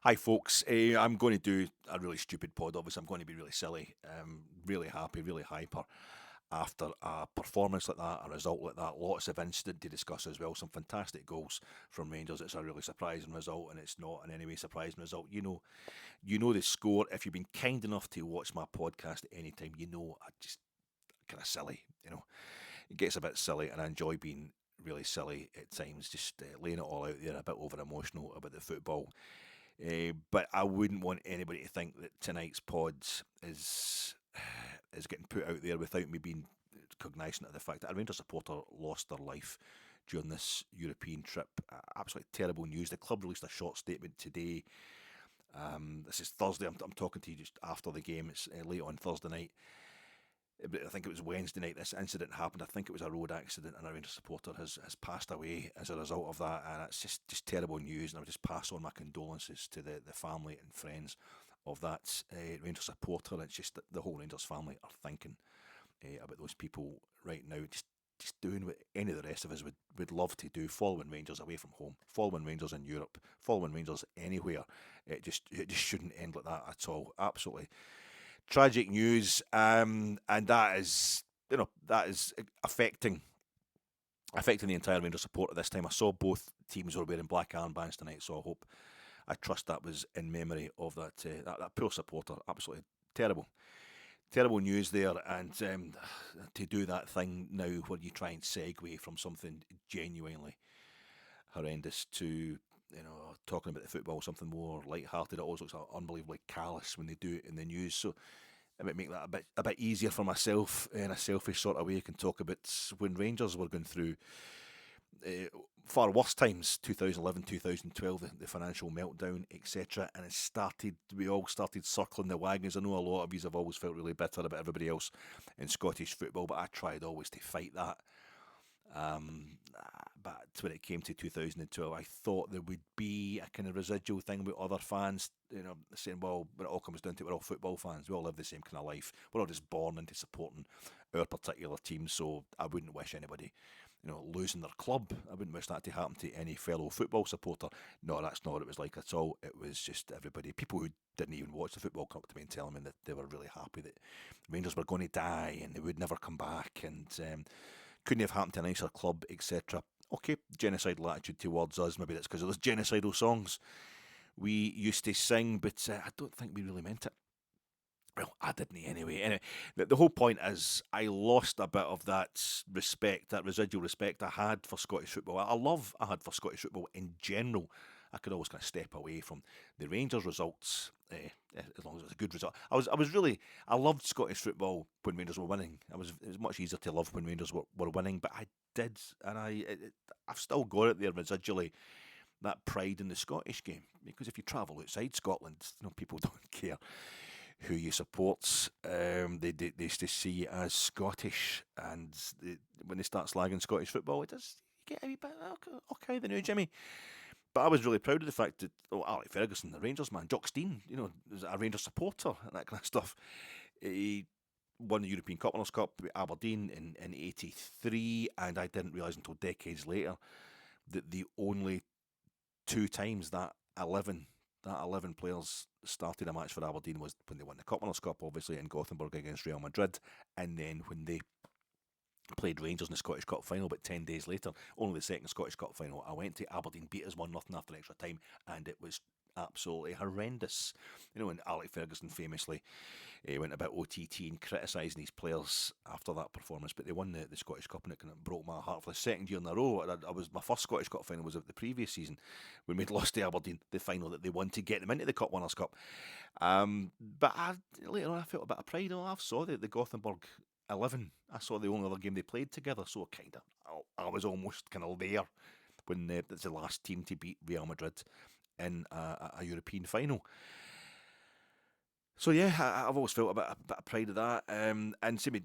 Hi, folks. I'm going to do a really stupid pod. Obviously, I'm going to be really silly, really happy, really hyper after a performance like that, a result like that. Lots of incident to discuss as well. Some fantastic goals from Rangers. It's a really surprising result, and it's not in any way surprising result. You know the score. If you've been kind enough to watch my podcast at any time, you know I just kind of silly. It gets a bit silly, and I enjoy being really silly at times, just laying it all out there, a bit over emotional about the football. But I wouldn't want anybody to think that tonight's pod is is getting put out there without me being cognizant of the fact that a Rangers supporter lost their life during this European trip. Absolutely terrible news. The club released a short statement today. This is Thursday. I'm talking to you just after the game. It's late on Thursday night. But I think it was Wednesday night this incident happened. I think it was a road accident, and a Rangers supporter has passed away as a result of that. And it's just terrible news. And I would just pass on my condolences to the family and friends of that Rangers supporter. It's just that the whole Rangers family are thinking about those people right now. Just doing what any of the rest of us would love to do, following Rangers away from home, following Rangers in Europe, following Rangers anywhere. It just shouldn't end like that at all. Absolutely tragic news, and that is affecting the entire Rangers support at this time. I saw both teams were wearing black armbands tonight, so I trust that was in memory of that poor supporter. Absolutely terrible news there, and to do that thing now where you try and segue from something genuinely horrendous to talking about the football, something more light-hearted. It always looks unbelievably callous when they do it in the news. So it might make that a bit easier for myself in a selfish sort of way. I can talk about when Rangers were going through far worse times, 2011, 2012, the financial meltdown, etc. And we all started circling the wagons. I know a lot of you have always felt really bitter about everybody else in Scottish football, but I tried always to fight that. But when it came to 2012, I thought there would be a kind of residual thing with other fans, saying, well, when it all comes down to it, we're all football fans. We all live the same kind of life. We're all just born into supporting our particular team. So I wouldn't wish anybody, losing their club. I wouldn't wish that to happen to any fellow football supporter. No, that's not what it was like at all. It was just everybody, people who didn't even watch the football come to me and telling me that they were really happy that Rangers were going to die and they would never come back, and couldn't have happened to a nicer club, etc. Okay, genocidal attitude towards us. Maybe that's because of those genocidal songs we used to sing, but I don't think we really meant it. Well, I didn't anyway. Anyway, the whole point is I lost a bit of that respect, that residual respect I had for Scottish football. I had for Scottish football in general. I could always kind of step away from the Rangers results, as long as it was a good result. I loved Scottish football when Rangers were winning. It was much easier to love when Rangers were winning, but I did, and I've still got it there residually, that pride in the Scottish game. Because if you travel outside Scotland, people don't care who you support. They just see you as Scottish, and when they start slagging Scottish football, it does get a wee bit okay. The new Jimmy. But I was really proud of the fact that Alec Ferguson, the Rangers man, Jock Stein, was a Rangers supporter and that kind of stuff. He won the European Cup Winners' Cup with Aberdeen in '83, and I didn't realise until decades later that the only two times that 11 players started a match for Aberdeen was when they won the Cup Winners' Cup, obviously in Gothenburg against Real Madrid, and then when they played Rangers in the Scottish Cup final, but 10 days later, only the second Scottish Cup final I went to, Aberdeen beat us 1-0 after extra time, and it was absolutely horrendous. And Alec Ferguson famously went about OTT and criticising his players after that performance, but they won the Scottish Cup, and it kind of broke my heart for the second year in a row. My first Scottish Cup final was of the previous season when we'd lost to Aberdeen, the final that they won to get them into the Cup Winners' Cup. But later on I felt a bit of pride. I saw the Gothenburg 11. I saw the only other game they played together, so I was almost kind of there when it's the last team to beat Real Madrid in a European final. So yeah, I've always felt a bit of pride of that. And same with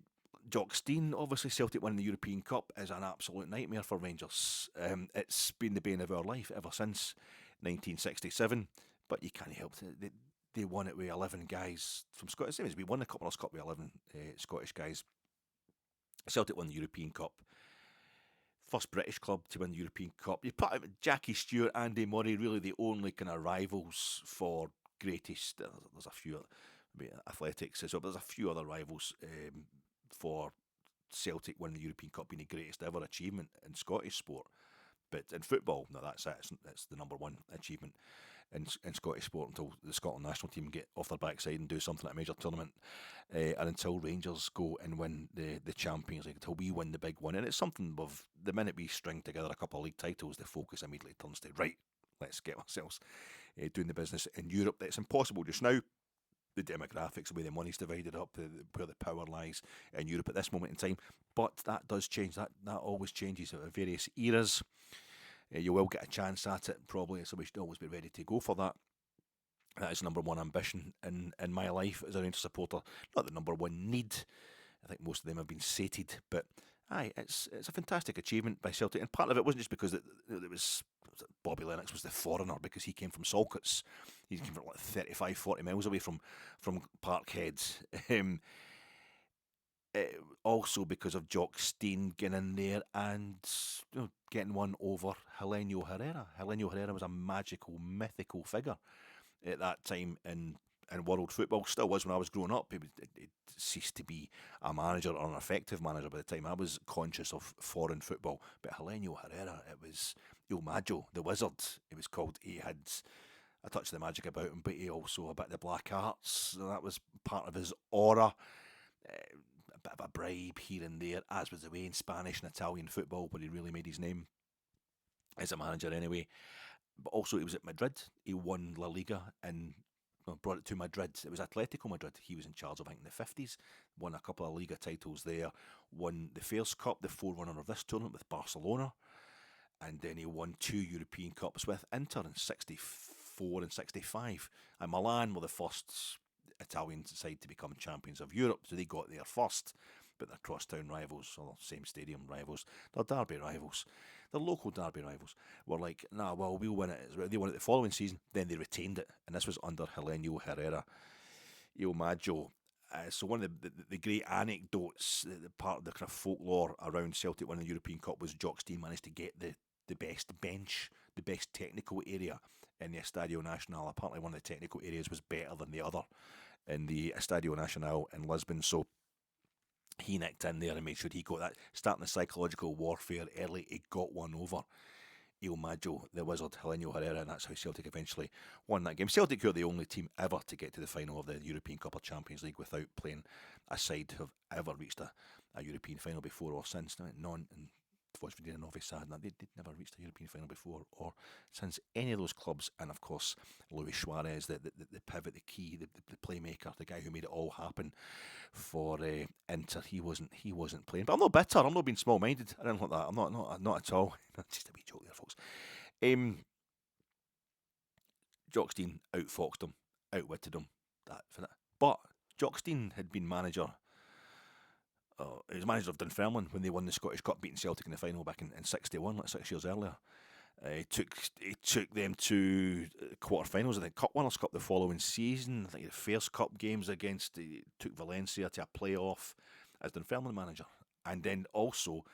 Jock Stein, obviously Celtic winning the European Cup is an absolute nightmare for Rangers. It's been the bane of our life ever since 1967, but you can't help it. They won it with 11 guys from Scotland. Same as we won the Cup Winners' Cup with 11 Scottish guys. Celtic won the European Cup first British club to win the European Cup. You put Jackie Stewart, Andy Murray, really the only kind of rivals for greatest. There's a few athletics as well, but there's a few other rivals for Celtic winning the European Cup being the greatest ever achievement in Scottish sport. But in football, no, that's it. It's the number one achievement in Scottish sport until the Scotland national team get off their backside and do something at a major tournament, and until Rangers go and win the Champions League, until we win the big one. And it's something of the minute we string together a couple of league titles, the focus immediately turns to, right, let's get ourselves doing the business in Europe. It's impossible just now. The demographics, the way the money's divided up, where the power lies in Europe at this moment in time. But that does change. That always changes at various eras. You will get a chance at it, probably, so we should always be ready to go for that. That is number one ambition in my life as a Rangers supporter. Not the number one need. I think most of them have been sated, but aye, it's a fantastic achievement by Celtic. And part of it wasn't just because it was Bobby Lennox was the foreigner, because he came from Salkits. He came from like 35, 40 miles away from Parkhead. Also because of Jock Stein getting in there and getting one over Helenio Herrera. Helenio Herrera was a magical, mythical figure at that time in world football. Still was when I was growing up. It ceased to be a manager or an effective manager by the time I was conscious of foreign football. But Helenio Herrera, it was Il Maggio, the wizard, it was called. He had a touch of the magic about him, but he also a bit of the black arts. So that was part of his aura. A bit of a bribe here and there, as was the way in Spanish and Italian football, where he really made his name as a manager anyway. But also he was at Madrid. He won La Liga and brought it to Madrid. It was Atletico Madrid he was in charge of, I think, in the 50s. Won a couple of Liga titles there. Won the Fairs Cup, the forerunner of this tournament, with Barcelona. And then he won 2 European Cups with Inter in 64 and 65. And Milan were the first Italian side to become champions of Europe, so they got there first. But they're crosstown rivals, or same stadium rivals. They're derby rivals. They're local derby rivals. We're like, nah, well, we'll win it. They won it the following season, then they retained it, and this was under Helenio Herrera. Il Maggio. So one of the great anecdotes, the part of the kind of folklore around Celtic winning the European Cup was Jock Stein managed to get the best bench, the best technical area in the Estadio Nacional. Apparently one of the technical areas was better than the other in the Estadio Nacional in Lisbon. So he nicked in there and made sure he got that, starting the psychological warfare early. He got one over Il Maggio, the wizard, Helenio Herrera, and that's how Celtic eventually won that game. Celtic were the only team ever to get to the final of the European Cup or Champions League without playing a side who have ever reached a European final before or since. None, and Vojvodina and Novi Sad, they'd never reached a European final before or since any of those clubs. And of course, Luis Suarez, the pivot, the key, the playmaker, the guy who made it all happen for Inter. He wasn't playing. But I'm not bitter. I'm not being small-minded. I don't like that. I'm not at all. Just a wee joke there, folks. Jock Stein outfoxed him, outwitted him. But Jock Stein had been manager. He was manager of Dunfermline when they won the Scottish Cup, beating Celtic in the final back in 61, like 6 years earlier. He took them to quarterfinals of the Cup Winners' Cup the following season. I think the Fairs Cup games against, he took Valencia to a playoff as Dunfermline manager, and then also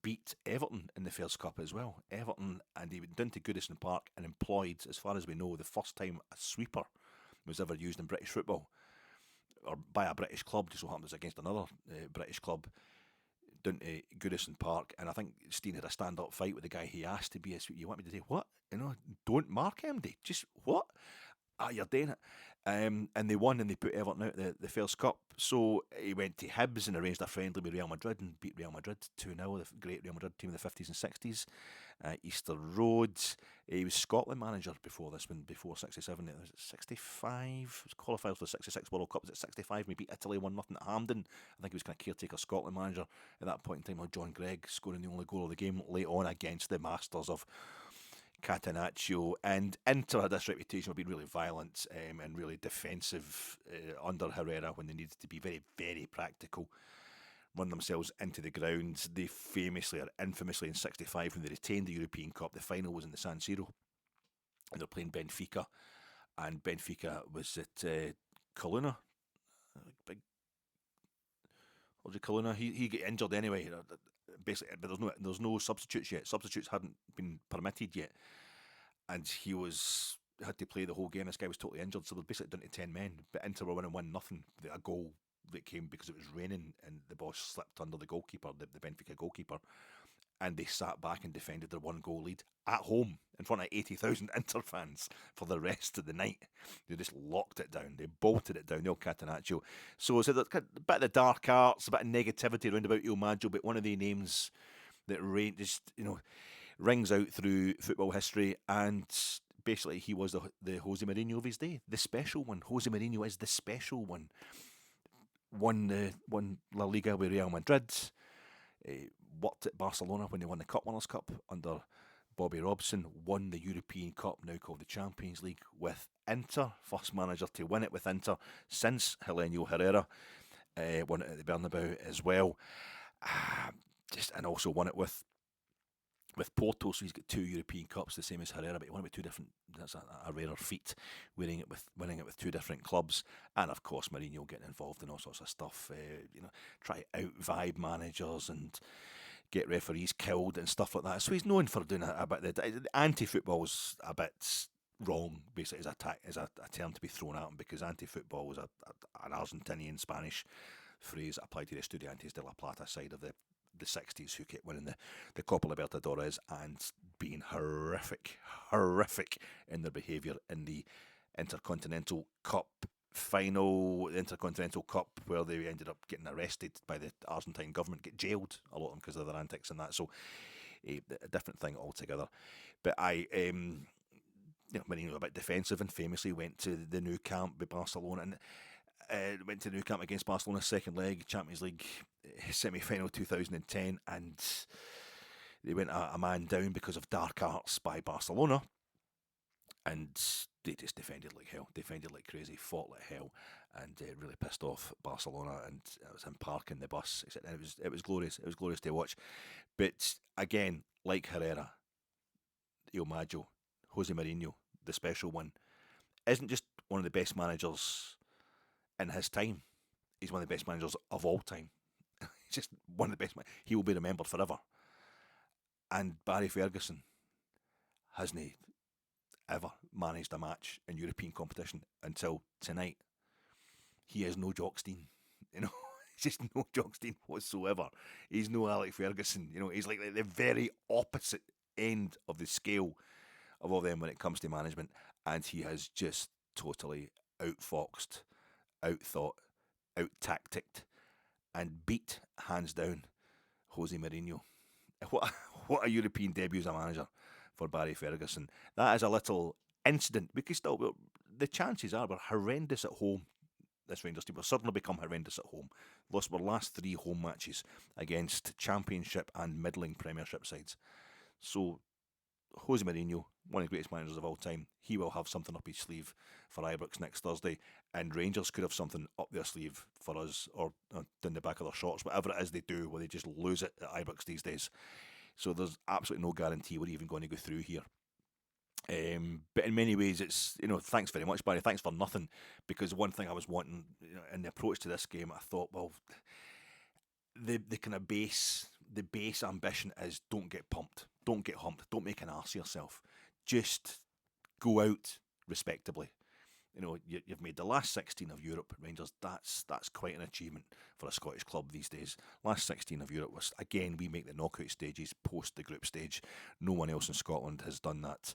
beat Everton in the Fairs Cup as well. Everton, and he went down to Goodison Park and employed, as far as we know, the first time a sweeper was ever used in British football, or by a British club. Just so happened it was against another British club down to Goodison Park, and I think Stein had a stand-up fight with the guy he asked to be a sweeper. You want me to do what? Don't mark him. Just what? You're doing it. And they won, and they put Everton out the First Cup. So he went to Hibs and arranged a friendly with Real Madrid and beat Real Madrid 2-0, the great Real Madrid team of the 50s and 60s. Easter Road. He was Scotland manager before this one, before 67. It was 65. He was qualified for the 66 World Cup. Was it 65? We beat Italy 1-0 at Hampden. I think he was kind of caretaker Scotland manager at that point in time. John Gregg scoring the only goal of the game late on against the masters of Catenaccio. And Inter had this reputation of being really violent and really defensive under Herrera when they needed to be very, very practical, run themselves into the ground. They famously or infamously in 65, when they retained the European Cup, the final was in the San Siro, and they're playing Benfica, and Benfica was at Coluna. Big Kaluna, he got injured anyway. basically, but there's no substitutes yet. Substitutes hadn't been permitted yet, and he had to play the whole game. This guy was totally injured, so they're basically down to 10 men. But Inter were winning 1-0. A goal that came because it was raining, and the ball slipped under the goalkeeper, the Benfica goalkeeper, and they sat back and defended their 1-goal lead at home in front of 80,000 Inter fans for the rest of the night. They just locked it down. They bolted it down, the old Catenaccio. So it's a bit of the dark arts, a bit of negativity around about Il Maggio, but one of the names that rings out through football history, and basically he was the Jose Mourinho of his day, the special one. Jose Mourinho is the special one. Won La Liga with Real Madrid. Worked at Barcelona when they won the Cup Winners' Cup under Bobby Robson. Won the European Cup, now called the Champions League, with Inter. First manager to win it with Inter since Helenio Herrera. Won it at the Bernabeu as well. And also won it with Porto, so he's got 2 European Cups, the same as Herrera, but he won it with 2 different. That's a rarer feat, winning it with 2 different clubs, and of course Mourinho getting involved in all sorts of stuff. Try out vibe managers and get referees killed and stuff like that. So he's known for doing a bit. The anti-football's a bit wrong, basically, as a term to be thrown at him, because anti-football was an Argentinian Spanish phrase that applied to the Estudiantes de La Plata side of the 60s, who kept winning the Copa Libertadores and being horrific in their behaviour in the Intercontinental Cup final, the Intercontinental Cup, where they ended up getting arrested by the Argentine government, get jailed, a lot of them, because of their antics and that. So a different thing altogether. But Mourinho was a bit defensive and famously went to the new camp with Barcelona, and went to the new camp against Barcelona, second leg, Champions League semi-final 2010, and they went a man down because of dark arts by Barcelona, and they just defended like hell, defended like crazy, fought like hell, and really pissed off Barcelona. And I was him parking the bus, and it was glorious. It was glorious to watch. But again, like Herrera, Il Maggio, Jose Mourinho, the special one, isn't just one of the best managers in his time. He's one of the best managers of all time. He's just one of the best. He will be remembered forever. And Barry Ferguson hasn't ever managed a match in European competition until tonight. He is no Jockstein, he's just no Jockstein whatsoever. He's no Alex Ferguson, he's like the very opposite end of the scale of all them when it comes to management, and he has just totally outfoxed, outthought, out-tacticked, and beat, hands down, Jose Mourinho. What a European debut as a manager for Barry Ferguson. That is a little incident. We could still, the chances are we're horrendous at home. This Rangers team will suddenly become horrendous at home. Lost our last 3 home matches against Championship and middling Premiership sides. So Jose Mourinho, one of the greatest managers of all time, he will have something up his sleeve for Ibrox next Thursday, and Rangers could have something up their sleeve for us, or down the back of their shorts, whatever it is they do, where they just lose it at Ibrox these days. So there's absolutely no guarantee we're even going to go through here. But in many ways, it's, thanks very much, Barry. Thanks for nothing, because one thing I was wanting, in the approach to this game, I thought, well, the kind of base ambition is don't get pumped, don't get humped, don't make an arse of yourself. Just go out respectably. You've made the last 16 of Europe, Rangers. That's quite an achievement for a Scottish club these days. Last 16 of Europe was, again, we make the knockout stages post the group stage. No one else in Scotland has done that.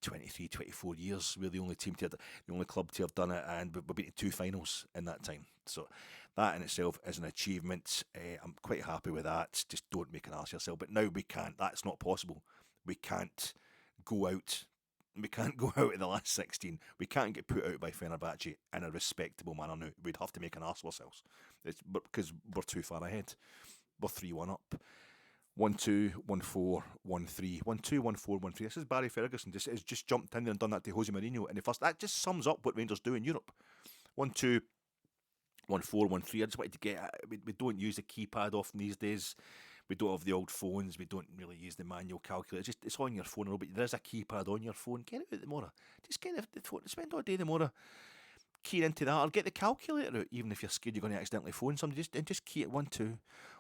23, 24 years. We're the only club to have done it, and we've been to 2 finals in that time. So that in itself is an achievement. I'm quite happy with that. Just don't make an arse of yourself. But now we can't. That's not possible. We can't go out. We can't go out in the last 16. We can't get put out by Fenerbahce in a respectable manner now. We'd have to make an arse of ourselves. Because we're too far ahead. We're 3-1 up. 1-2, 1-4, 1-3. 1-2, 1-4, 1-3. This is Barry Ferguson. Has just jumped in there and done that to Jose Mourinho in the first. That just sums up what Rangers do in Europe. 1-2, 1-4, 1-3. I just wanted to get. We don't use the keypad often these days. We don't have the old phones. We don't really use the manual calculator. It's on your phone, but there is a keypad on your phone. Get it out tomorrow. Just get the phone. Spend all day tomorrow key into that, or get the calculator out, even if you're scared you're going to accidentally phone somebody. Just key it 1 2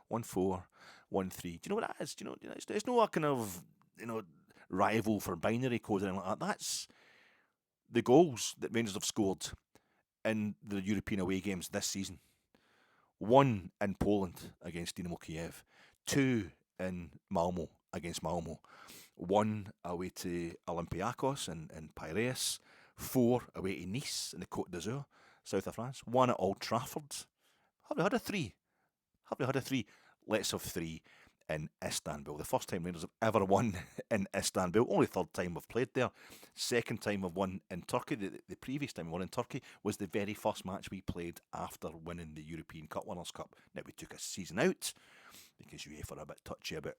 1 4 1 3. Do you know what that is? Do you know it's no a kind of rival for binary code or anything like that. That's the goals that Rangers have scored in the European away games this season. 1 in Poland against Dynamo Kiev, 2 in Malmo against Malmo, 1 away to Olympiacos in Piraeus, 4 away to Nice in the Côte d'Azur, south of France, 1 at Old Trafford. Have we had a 3? Let's have 3 in Istanbul. The first time Rangers have ever won in Istanbul. Only third time we've played there. Second time we've won in Turkey. The previous time we won in Turkey was the very first match we played after winning the European Cup Winners' Cup. Now, we took a season out because Uefa are a bit touchy about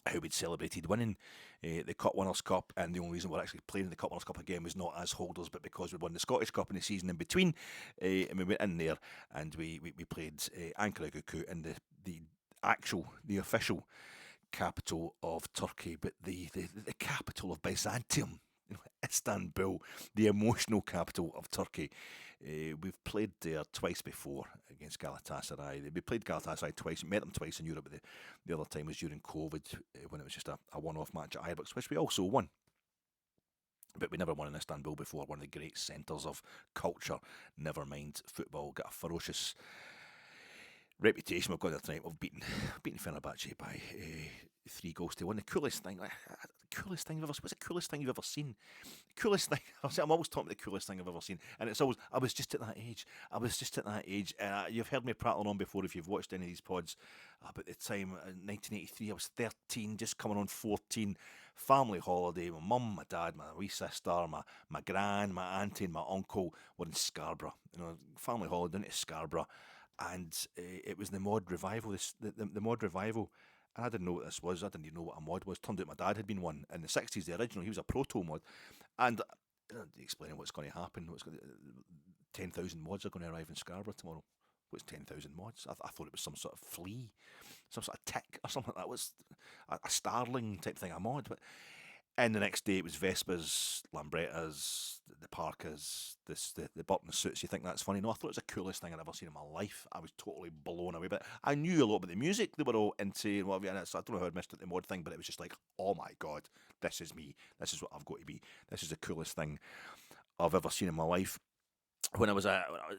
how we'd celebrated winning the Cup Winners' Cup, and the only reason we're actually playing the Cup Winners' Cup again was not as holders, but because we'd won the Scottish Cup in the season in between, and we went in there and we played Ankara Gücü in the official capital of Turkey, but the capital of Byzantium, Istanbul, the emotional capital of Turkey. We've played there twice before against Galatasaray. We played Galatasaray twice, met them twice in Europe, but the other time was during COVID, when it was just a one-off match at Ibrox, which we also won. But we never won in Istanbul before, one of the great centres of culture, never mind football. Got a ferocious reputation. We've got there tonight. We've beaten Fenerbahce by 3-1. The coolest thing you've ever seen. What's the coolest thing you've ever seen? Coolest thing. I'm always talking about the coolest thing I've ever seen, and it's always. I was just at that age. You've heard me prattling on before if you've watched any of these pods about the time in 1983. I was 13, just coming on 14. Family holiday. My mum, my dad, my wee sister, my gran, my auntie, and my uncle were in Scarborough. Family holiday into Scarborough. And it was the mod revival, the mod revival. And I didn't know what this was. I didn't even know what a mod was. Turned out my dad had been one in the 60s, the original. He was a proto mod. And explaining what's going to happen. 10,000 mods are going to arrive in Scarborough tomorrow. What's 10,000 mods? I thought it was some sort of flea, some sort of tick or something like that. It was a starling type thing, a mod. But and the next day it was Vespas, Lambrettas, the Parkas, the Burton suits. You think that's funny? No, I thought it was the coolest thing I'd ever seen in my life. I was totally blown away. But I knew a lot about the music they were all into and whatever. And I don't know how I missed it, the mod thing, but it was just like, oh my God, this is me. This is what I've got to be. This is the coolest thing I've ever seen in my life. When I was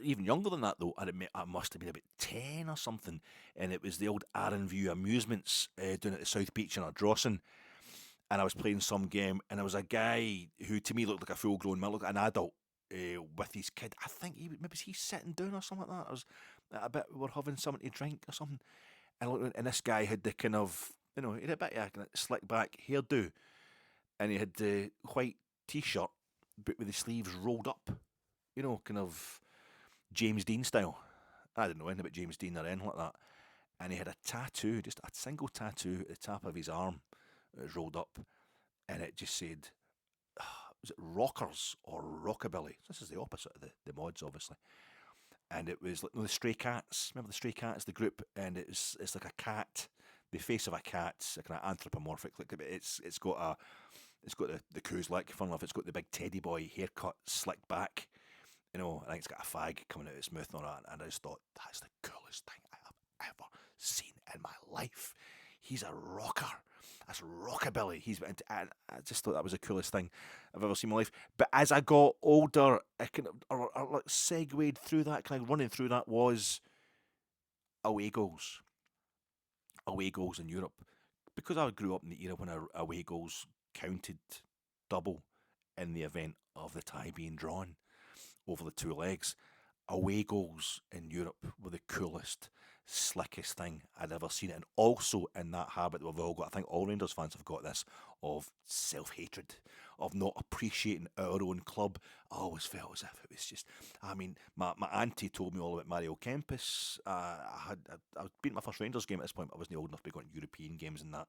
even younger than that, though, I must have been about 10 or something, and it was the old Arranview Amusements down at the South Beach in Ardrossan. And I was playing some game, and there was a guy who to me looked like a full-grown man, an adult with his kid. I think maybe was he sitting down or something like that. I was we were having something to drink or something, and this guy had the kind of, he had a bit of a kind of slick back hairdo, and he had the white t-shirt but with the sleeves rolled up, kind of James Dean style. I didn't know anything about James Dean or anything like that, and he had a tattoo, just a single tattoo at the top of his arm. It was rolled up, and it just said, was it rockers or rockabilly? This is the opposite of the mods, obviously. And it was like the Stray Cats. Remember the Stray Cats, the group? And it's like a cat, the face of a cat, a kind of anthropomorphic. It's got the coos lick. Fun enough, it's got the big teddy boy haircut, slicked back. I think it's got a fag coming out of its mouth and all that. And I just thought, that's the coolest thing I have ever seen in my life. He's a rocker. That's rockabilly. I just thought that was the coolest thing I've ever seen in my life. But as I got older, I kind of like segued through that, kind of running through that was away goals. Away goals in Europe. Because I grew up in the era when away goals counted double in the event of the tie being drawn over the two legs. Away goals in Europe were the coolest, slickest thing I'd ever seen. And also in that habit that we've all got, I think all Rangers fans have got this, of self-hatred, of not appreciating our own club. I always felt as if it was just, my auntie told me all about Mario Kempis. I was beating my first Rangers game at this point, but I wasn't old enough to be going to European games and that.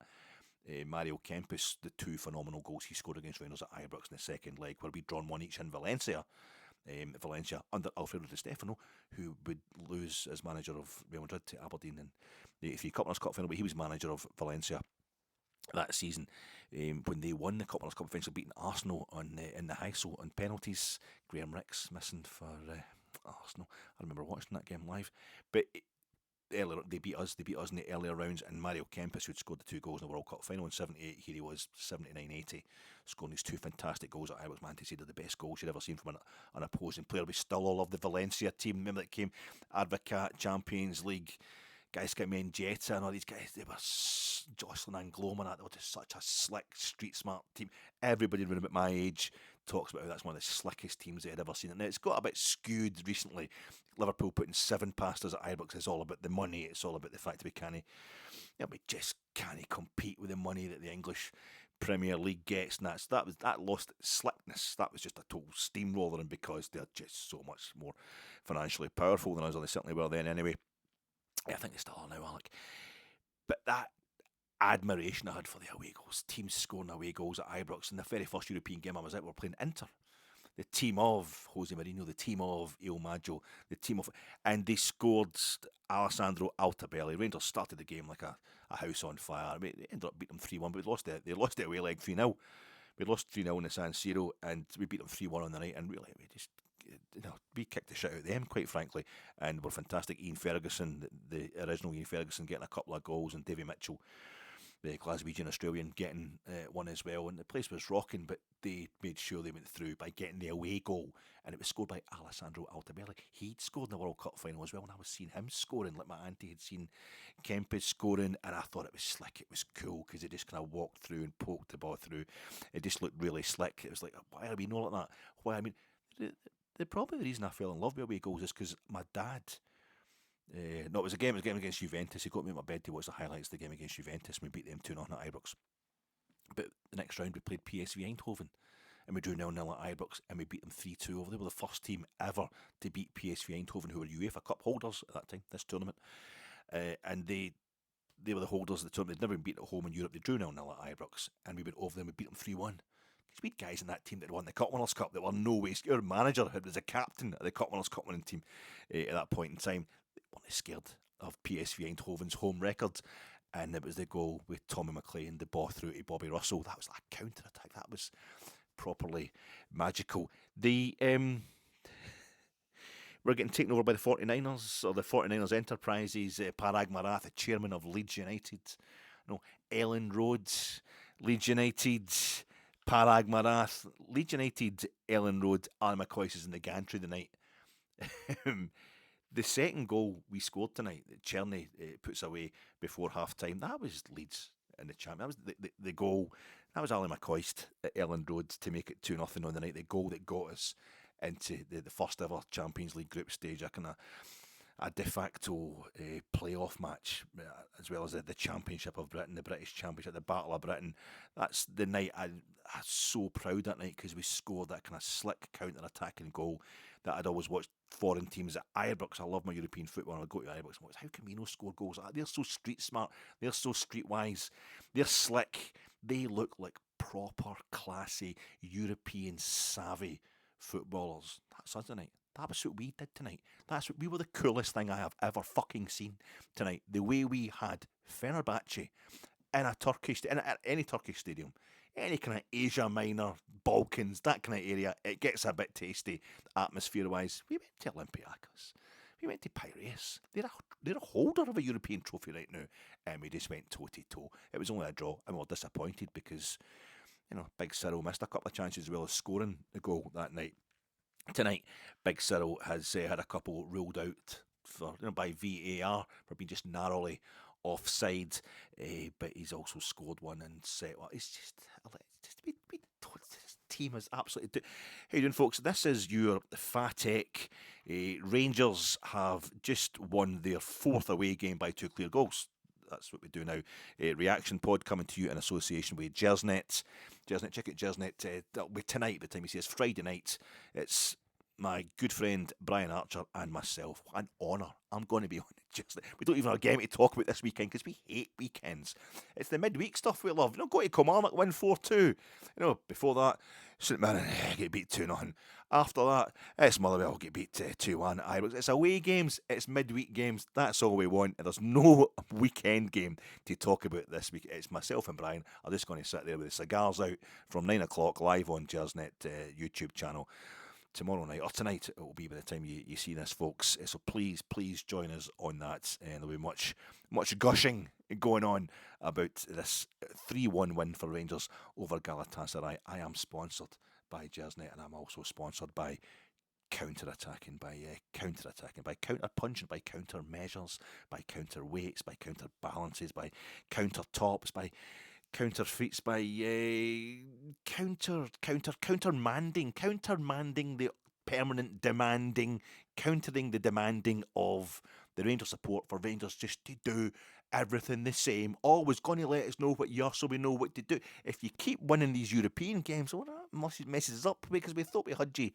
Mario Kempis, the two phenomenal goals he scored against Rangers at Ibrox in the second leg, where we'd drawn one each in Valencia. Valencia under Alfredo Di Stefano, who would lose as manager of Real Madrid to Aberdeen in the FA Cup Winners' Cup final, but he was manager of Valencia that season when they won the Cup Winners' Cup, eventually beating Arsenal in the Heysel on penalties. Graham Ricks missing for Arsenal. I remember watching that game live. But earlier they beat us. They beat us in the earlier rounds, and Mario Kempes, who'd scored the 2 goals in the World Cup final in '78, here he was 79-80, scoring these 2 fantastic goals at Ajax. Man, to say they're the best goals you'd ever seen from an opposing player. We still all love the Valencia team. Remember that came Advocat, Champions League. Guys got me in Jetta and all these guys. They were Jocelyn and Glom and that. They were just such a slick, street smart team. Everybody around about my age talks about how that's one of the slickest teams they had ever seen. And it's got a bit skewed recently. Liverpool putting 7 past us at Ibrox. It's all about the money. It's all about the fact that we just can't compete with the money that the English Premier League gets. And that lost its slickness. That was just a total steamroller, and because they're just so much more financially powerful than us, or they certainly were then anyway. I think they still are now, Alec. But that admiration I had for the away goals, teams scoring away goals at Ibrox. In the very first European game I was at, we were playing Inter. The team of Jose Mourinho, the team of Il Maggio, and they scored Alessandro Altobelli. Rangers started the game like a house on fire. I mean, they ended up beating them 3-1, but they lost it away leg 3-0. We lost 3-0 in the San Siro, and we beat them 3-1 on the night, and really, we kicked the shit out of them, quite frankly, and were fantastic. Ian Ferguson, the original Ian Ferguson, getting a couple of goals, and Davy Mitchell, the Glaswegian Australian, getting one as well. And the place was rocking, but they made sure they went through by getting the away goal, and it was scored by Alessandro Altobelli. He'd scored in the World Cup final as well, and I was seeing him scoring, like my auntie had seen Kempes scoring, and I thought it was slick, it was cool, because they just kind of walked through and poked the ball through. It just looked really slick. It was like, why are we not like that? Why? I mean, probably the reason I fell in love with away goals is because my dad, it was a game against Juventus. He got me in my bed to watch the highlights of the game against Juventus, and we beat them 2-0 at Ibrox. But the next round we played PSV Eindhoven, and we drew 0-0 at Ibrox, and we beat them 3-2 over. They were the first team ever to beat PSV Eindhoven, who were UEFA Cup holders at that time, this tournament. And they were the holders of the tournament. They'd never been beaten at home in Europe. They drew 0-0 at Ibrox, and we went over them. We beat them 3-1. Because we had guys in that team that won the Cup Winners' Cup that were no waste. Our manager was a captain of the Cup Winners' Cup winning team at that point in time. They weren't scared of PSV Eindhoven's home record. And it was the goal with Tommy McLean, the ball through to Bobby Russell. That was like a counter-attack. That was properly magical. We're getting taken over by the 49ers, or the 49ers Enterprises. Parag Marat, the chairman of Leeds United. Ellen Rhodes, Leeds United, Parag Marat, Leeds United, Ellen Road, Alan McCoy is in the gantry tonight. The second goal we scored tonight, that Cerny puts away before half time, that was Leeds in the champion. That was the goal. That was Alan McCoist at Ellen Road to make it 2-0 on the night. The goal that got us into the first ever Champions League group stage, a de facto playoff match, as well as the Championship of Britain, the British Championship, the Battle of Britain. That's the night I was so proud that night, because we scored that kind of slick counter-attacking goal that I'd always watched foreign teams at Ibrox. I love my European football, and I'd go to Ibrox and watch, how can we not score goals? They're so street smart, they're so streetwise, they're slick, they look like proper, classy, European savvy footballers. That's us tonight. That was what we did tonight. We were the coolest thing I have ever fucking seen tonight. The way we had Fenerbahçe in any Turkish stadium, any kind of Asia Minor, Balkans, that kind of area, it gets a bit tasty atmosphere-wise. We went to Olympiacos. We went to Piraeus. They're a holder of a European trophy right now, and we just went toe-to-toe. It was only a draw, and we were disappointed because, Big Cyril missed a couple of chances as well as scoring the goal that night. Tonight, Big Cyril has had a couple ruled out by VAR for being just narrowly offside, but he's also scored one and set. Well, it's just this team is absolutely. How you doing, folks? This is your Fatec. Rangers have just won their 4th away game by 2 clear goals. That's what we do now. Reaction pod coming to you in association with Jersnet. Check out Jersnet. That'll be tonight by the time you see us. Friday night. It's my good friend Brian Archer and myself. What an honour. I'm going to be on Jersnet. We don't even have a game to talk about this weekend because we hate weekends. It's the midweek stuff we love. Go to Kilmarnock, win 4-2. Before that, St Mirren get beat 2-0. After that, it's Motherwell get beat 2-1. It's away games, it's midweek games. That's all we want. And there's no weekend game to talk about this week. It's myself and Brian are just going to sit there with the cigars out from 9 o'clock live on Jersnet YouTube channel, tomorrow night, or tonight it will be by the time you see this, folks. So please join us on that. And there'll be much gushing going on about this 3-1 win for Rangers over Galatasaray. I am sponsored by Jersey, and I'm also sponsored by counter-attacking, by counter-punching, by counter-measures, by counter-weights, by counter-balances, by counter-tops, by counterfeits, by countermanding the permanent demanding, countering the demanding of the Rangers support for Rangers just to do everything the same. Always going to let us know what you are so we know what to do. If you keep winning these European games, well, that messes us up, because we thought we had you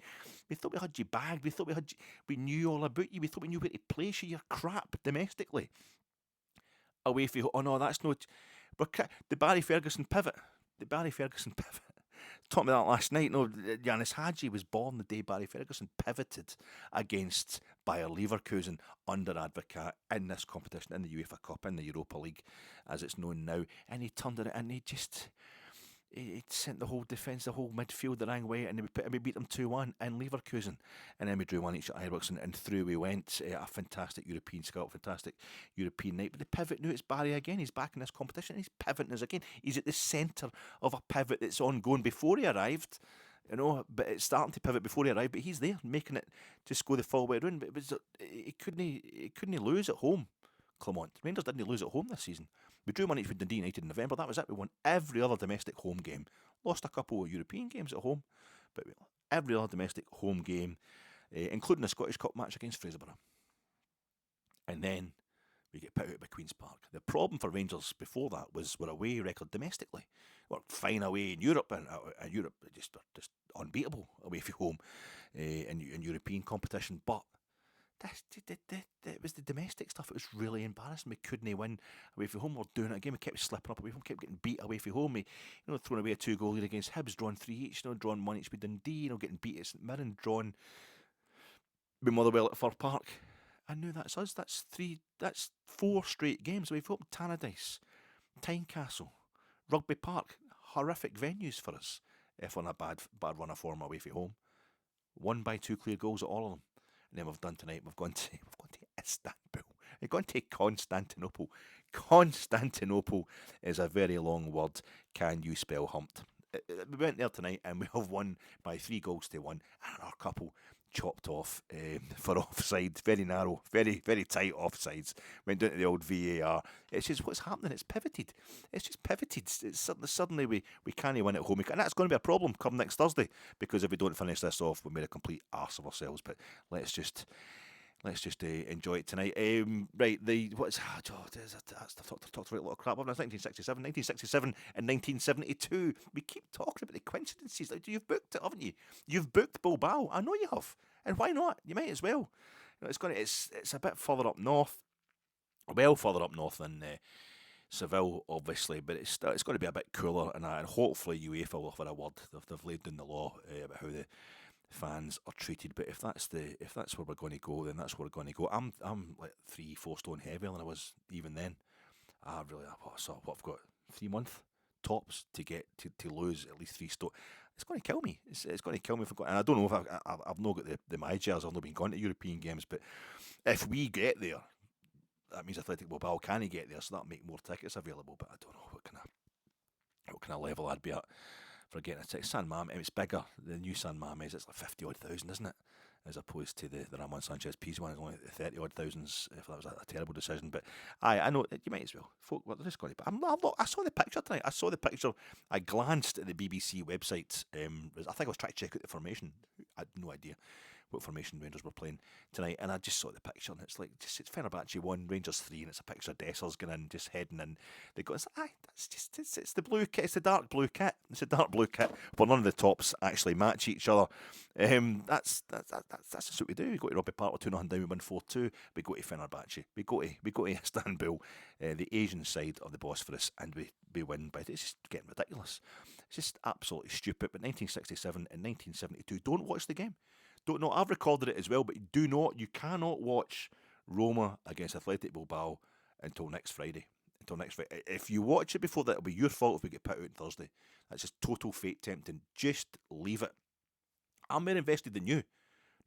bagged. We thought we knew all about you. We thought we knew where to place you. You're crap domestically. Away from, oh no, that's not. The Barry Ferguson pivot. Talking about that last night. No, Yanis Hadji was born the day Barry Ferguson pivoted against Bayer Leverkusen under Advocat in this competition, in the UEFA Cup, in the Europa League, as it's known now. And he turned it, and he sent the whole defence, the whole midfield the wrong way, and we beat them 2-1 in Leverkusen. And then we drew 1 each at Ajax, and through we went. A fantastic European scout, fantastic European night. But the pivot, now it's Barry again. He's back in this competition. He's pivoting us again. He's at the centre of a pivot that's ongoing before he arrived. But it's starting to pivot before he arrived. But he's there, making it just go the full way around. But he couldn't lose at home. Clement. Rangers didn't lose at home this season. We drew 1 each with Dundee United in November. That was it. We won every other domestic home game. Lost a couple of European games at home, but every other domestic home game, including the Scottish Cup match against Fraserburgh. And then we get put out by Queen's Park. The problem for Rangers before that was our away record domestically. We're fine away in Europe, and Europe just unbeatable away from home in European competition, but it was the domestic stuff. It was really embarrassing. We couldn't win away from home. We were doing it again. We kept slipping up away from home, kept getting beat away from home. We, throwing away a 2-goal lead against Hibs, drawn 3 each, drawn 1 each with Dundee, getting beat at St Mirren, drawn with Motherwell at Fir Park. I knew that's us. That's 4 straight games away from home. Tannadice, Tynecastle, Rugby Park, horrific venues for us if on a bad run of form away from home. 1 by 2 clear goals at all of them. And then we've done tonight, we've gone to Istanbul. We've gone to Constantinople. Constantinople is a very long word. Can you spell humped? We went there tonight and we have won by 3-1, and our couple chopped off for offside. Very narrow, very, very tight offsides. Went down to the old VAR. It's just what's happening. It's pivoted. It's just pivoted. It's suddenly we can't win at home. And that's going to be a problem come next Thursday, because if we don't finish this off, we made a complete arse of ourselves. But let's just enjoy it tonight. Right, I've talked about a lot of crap. It's 1967 and 1972. We keep talking about the coincidences. Like, you've booked it, haven't you? You've booked Bilbao. I know you have. And why not? You might as well. It's a bit further up north. Well, further up north than Seville, obviously, but it's going to be a bit cooler, and hopefully UEFA will have a word. They've laid down the law about how the fans are treated. But if that's where we're going to go, then that's where we're going to go. I'm like 3-4 stone heavier than I was even then. I've got 3 months tops to get to lose at least 3 stone. It's going to kill me. It's going to kill me if and I don't know if I've not got the Managerials. I've not been going to European games, but if we get there, that means Athletic Bilbao can get there, so that'll make more tickets available. But I don't know what kind of level I'd be at for getting a ticket. San Mamés, it's bigger. The new San Mamés, it's like 50-odd thousand, isn't it? As opposed to the Ramon Sanchez Pizzi one, it's only 30-odd thousands. If that was a terrible decision, but I know you might as well. Folk, well, they're just going to. I saw the picture tonight. I glanced at the BBC website. I think I was trying to check out the formation. I had no idea what formation Rangers were playing tonight, and I just saw the picture, and it's Fenerbahçe 1, Rangers 3, and it's a picture of Dessers going in, just heading in. They go, it's the blue kit, it's the dark blue kit, but none of the tops actually match each other. That's just what we do. We go to Rugby Park, we're 2-0 down, we win 4-2. We go to Fenerbahçe, we go to Istanbul, the Asian side of the Bosphorus, and we win. But it's just getting ridiculous. It's just absolutely stupid. But 1967 and 1972, don't watch the game. Don't know. I've recorded it as well, but you cannot watch Roma against Athletic Bilbao until next Friday. If you watch it before that, it'll be your fault if we get put out on Thursday. That's just total fate tempting. Just leave it. I'm more invested than you.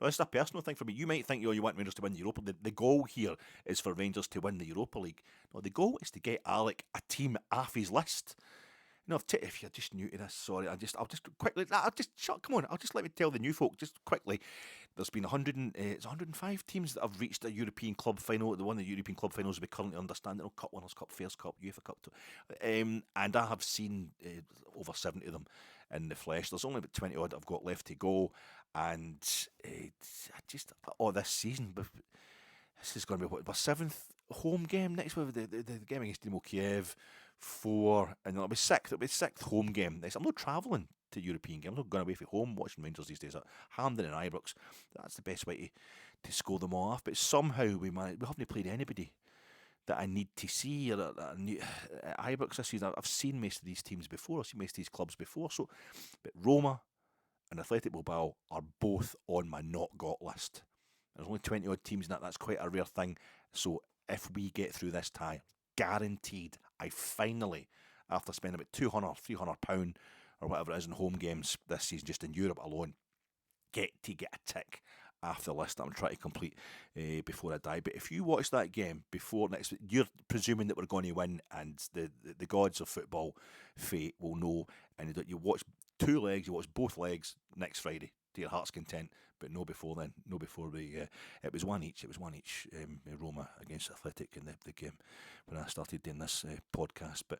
No, it's a personal thing for me. You might think, you want Rangers to win the Europa. The goal here is for Rangers to win the Europa League. No, the goal is to get Alec a team off his list. If you're just new to this, sorry, I'll just quickly, come on, I'll just let me tell the new folk just quickly. There's been 105 teams that have reached a European club final. The one of the European club finals we currently understand, Cup Winners' Cup, Fairs Cup, UEFA Cup, and I have seen over 70 of them in the flesh. There's only about 20 odd I've got left to go, and this season, this is going to be my 7th home game next week. The game against Dynamo Kiev, 4, and it'll be 6th. It'll be 6th home game. I'm not travelling to European games. I'm not going away from home watching Rangers these days at Hampden and Ibrox. That's the best way to score them all off. But somehow we haven't played anybody that I need to see at Ibrox this season. I've seen most of these teams before. I've seen most of these clubs before. But Roma and Athletic Bilbao are both on my not got list. There's only 20 odd teams in that. That's quite a rare thing. So if we get through this tie, guaranteed, I finally, after spending about £200-300 or whatever it is in home games this season, just in Europe alone, get a tick off the list that I'm trying to complete before I die. But if you watch that game before next week, you're presuming that we're going to win, and the gods of football, fate, will know, and that you watch 2 legs, you watch both legs next Friday to your heart's content, but no before then. No before it was one each. It was one each. Roma against Athletic in the game when I started doing this podcast. But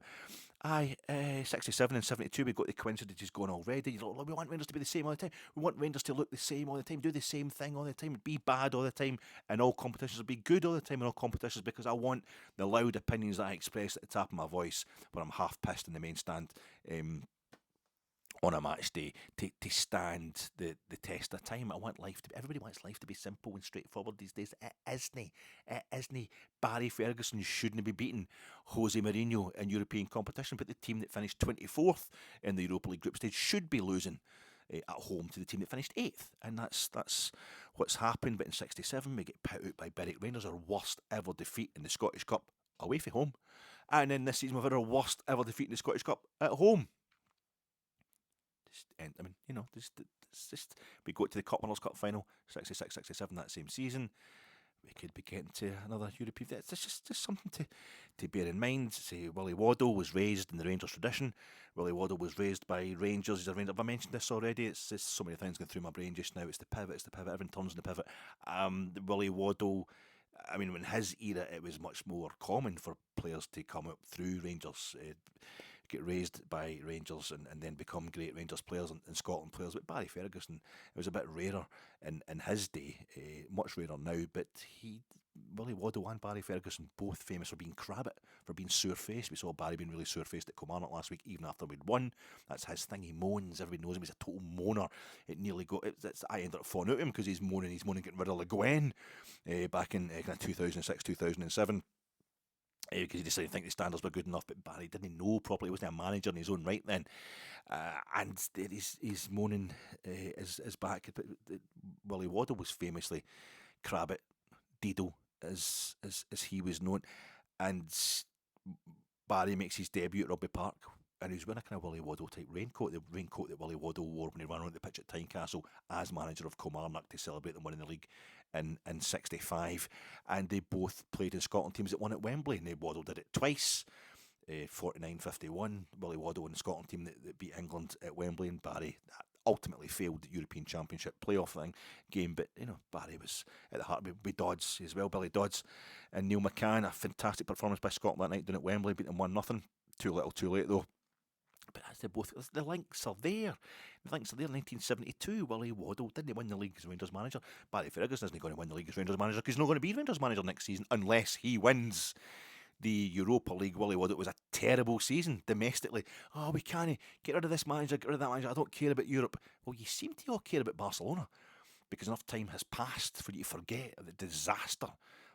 67 and 72, we've got the coincidences going already. We want Rangers to be the same all the time. We want Rangers to look the same all the time, do the same thing all the time, be bad all the time in all competitions, be good all the time in all competitions, because I want the loud opinions that I express at the top of my voice when I'm half pissed in the main stand on a match day to stand the test of time. Everybody wants life to be simple and straightforward these days. It isn't. Barry Ferguson shouldn't be beating Jose Mourinho in European competition, but the team that finished 24th in the Europa League group stage should be losing at home to the team that finished 8th, and that's what's happened. But in 67 we get put out by Berwick Rangers, our worst ever defeat in the Scottish Cup away from home, and then this season we've had our worst ever defeat in the Scottish Cup at home. We go to the Cup Winners' Cup final, 66-67 that same season. We could be getting to another European. It's just something to bear in mind. Say Willie Waddle was raised in the Rangers tradition. Willie Waddle was raised by Rangers. He's a Ranger. Have I mentioned this already? It's just so many things going through my brain just now. It's the pivot. Everyone turns on the pivot. Willie Waddle, in his era, it was much more common for players to come up through Rangers, get raised by Rangers and then become great Rangers players and Scotland players. But Barry Ferguson, it was a bit rarer in his day, much rarer now. But Willie Waddle and Barry Ferguson, both famous for being crabbit, for being sore-faced. We saw Barry being really sore-faced at Kilmarnock last week, even after we'd won. That's his thing. He moans. Everybody knows him. He's a total moaner. It nearly got. I ended up falling out him because he's moaning getting rid of Le Guin back in 2006, 2007. Because he decided to think the standards were good enough, but Barry didn't know properly. He wasn't a manager in his own right then, and he's moaning is back. But Willie Waddle was famously Crabbit, Deedle, as he was known, and Barry makes his debut at Rugby Park, and he's wearing a kind of Willie Waddle type raincoat, the raincoat that Willie Waddle wore when he ran around the pitch at Tynecastle as manager of Kilmarnock to celebrate them winning the league in 65. And they both played in Scotland teams that won at Wembley, and Waddle did it twice, 49-51, Willie Waddle in the Scotland team that beat England at Wembley, and Barry ultimately failed the European Championship playoff game. But Barry was at the heart with Dodds as well, Billy Dodds and Neil McCann. A fantastic performance by Scotland that night down at Wembley, beating them 1-0. Too little, too late though. But as they both, the links are there. The links are there. 1972, Willie Waddle didn't win the league as Rangers manager. Barry Ferguson isn't going to win the league as Rangers manager because he's not going to be Rangers manager next season unless he wins the Europa League. Willie Waddle, it was a terrible season domestically. Oh, we can't get rid of this manager, get rid of that manager. I don't care about Europe. Well, you seem to all care about Barcelona because enough time has passed for you to forget the disaster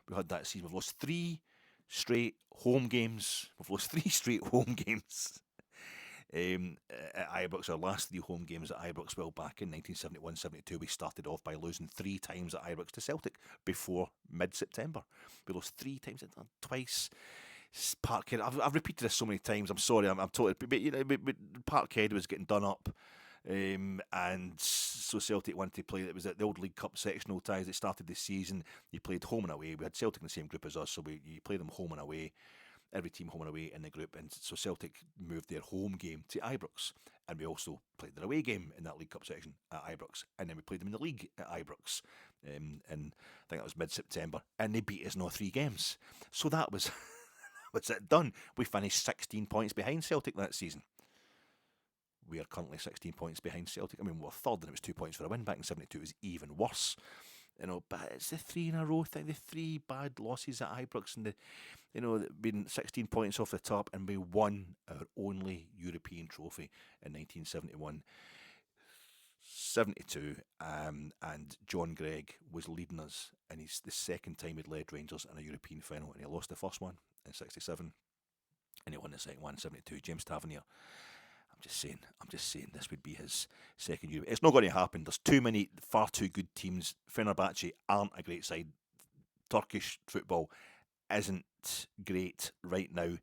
we had that season. We've lost 3 straight home games. At Ibrox, our last 3 home games at Ibrox, well, back in 1971-72, we started off by losing 3 times at Ibrox to Celtic before mid-September. We lost 3 times, twice. Parkhead, I've repeated this so many times. I'm sorry, I'm totally. But Parkhead was getting done up And so Celtic wanted to play. It was at the old League Cup sectional ties. They started this season. You played home and away. We had Celtic in the same group as us, so you play them home and away. Every team home and away in the group, and so Celtic moved their home game to Ibrox, and we also played their away game in that League Cup section at Ibrox, and then we played them in the league at Ibrox, and I think that was mid-September, and they beat us in all 3 games. So that was was it done. We finished 16 points behind Celtic that season. We are currently 16 points behind Celtic. I mean, we were third, and it was 2 points for a win. Back in '72, it was even worse. But it's the 3 in a row thing, the 3 bad losses at Ibrox, and been 16 points off the top, and we won our only European trophy in 1971. 72, and John Gregg was leading us, and he's the second time he'd led Rangers in a European final, and he lost the first one in 67, and he won the second one in 72. James Tavernier. I'm just saying this would be his second Euro. It's not going to happen. There's far too good teams. Fenerbahce aren't a great side. Turkish football isn't great right now.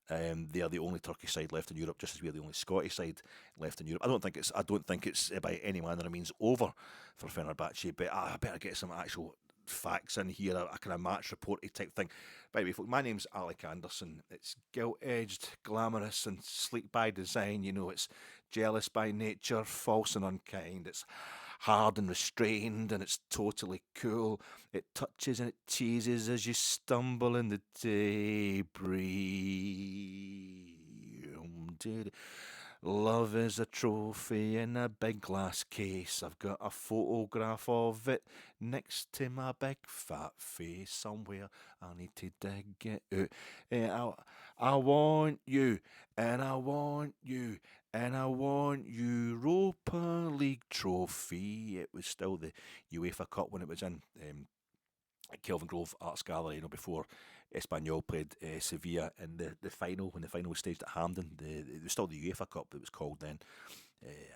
They are the only Turkish side left in Europe, just as we are the only Scottish side left in Europe. I don't think it's by any manner of means over for Fenerbahce, but I better get some actual facts in here, a kind of match reporty type thing. By the way, folks, my name's Alec Anderson. It's gilt-edged, glamorous and sleek by design. It's jealous by nature, false and unkind. It's hard and restrained, and it's totally cool. It touches and it teases as you stumble in the debris. Love is a trophy in a big glass case. I've got a photograph of it next to my big fat face somewhere. I need to dig it out. I want you, and I want you, and I want Europa League trophy. It was still the UEFA Cup when it was in Kelvin Grove Arts Gallery, before Espanyol played Sevilla in the final, when the final was staged at Hampden. It was still the UEFA Cup, it was called then.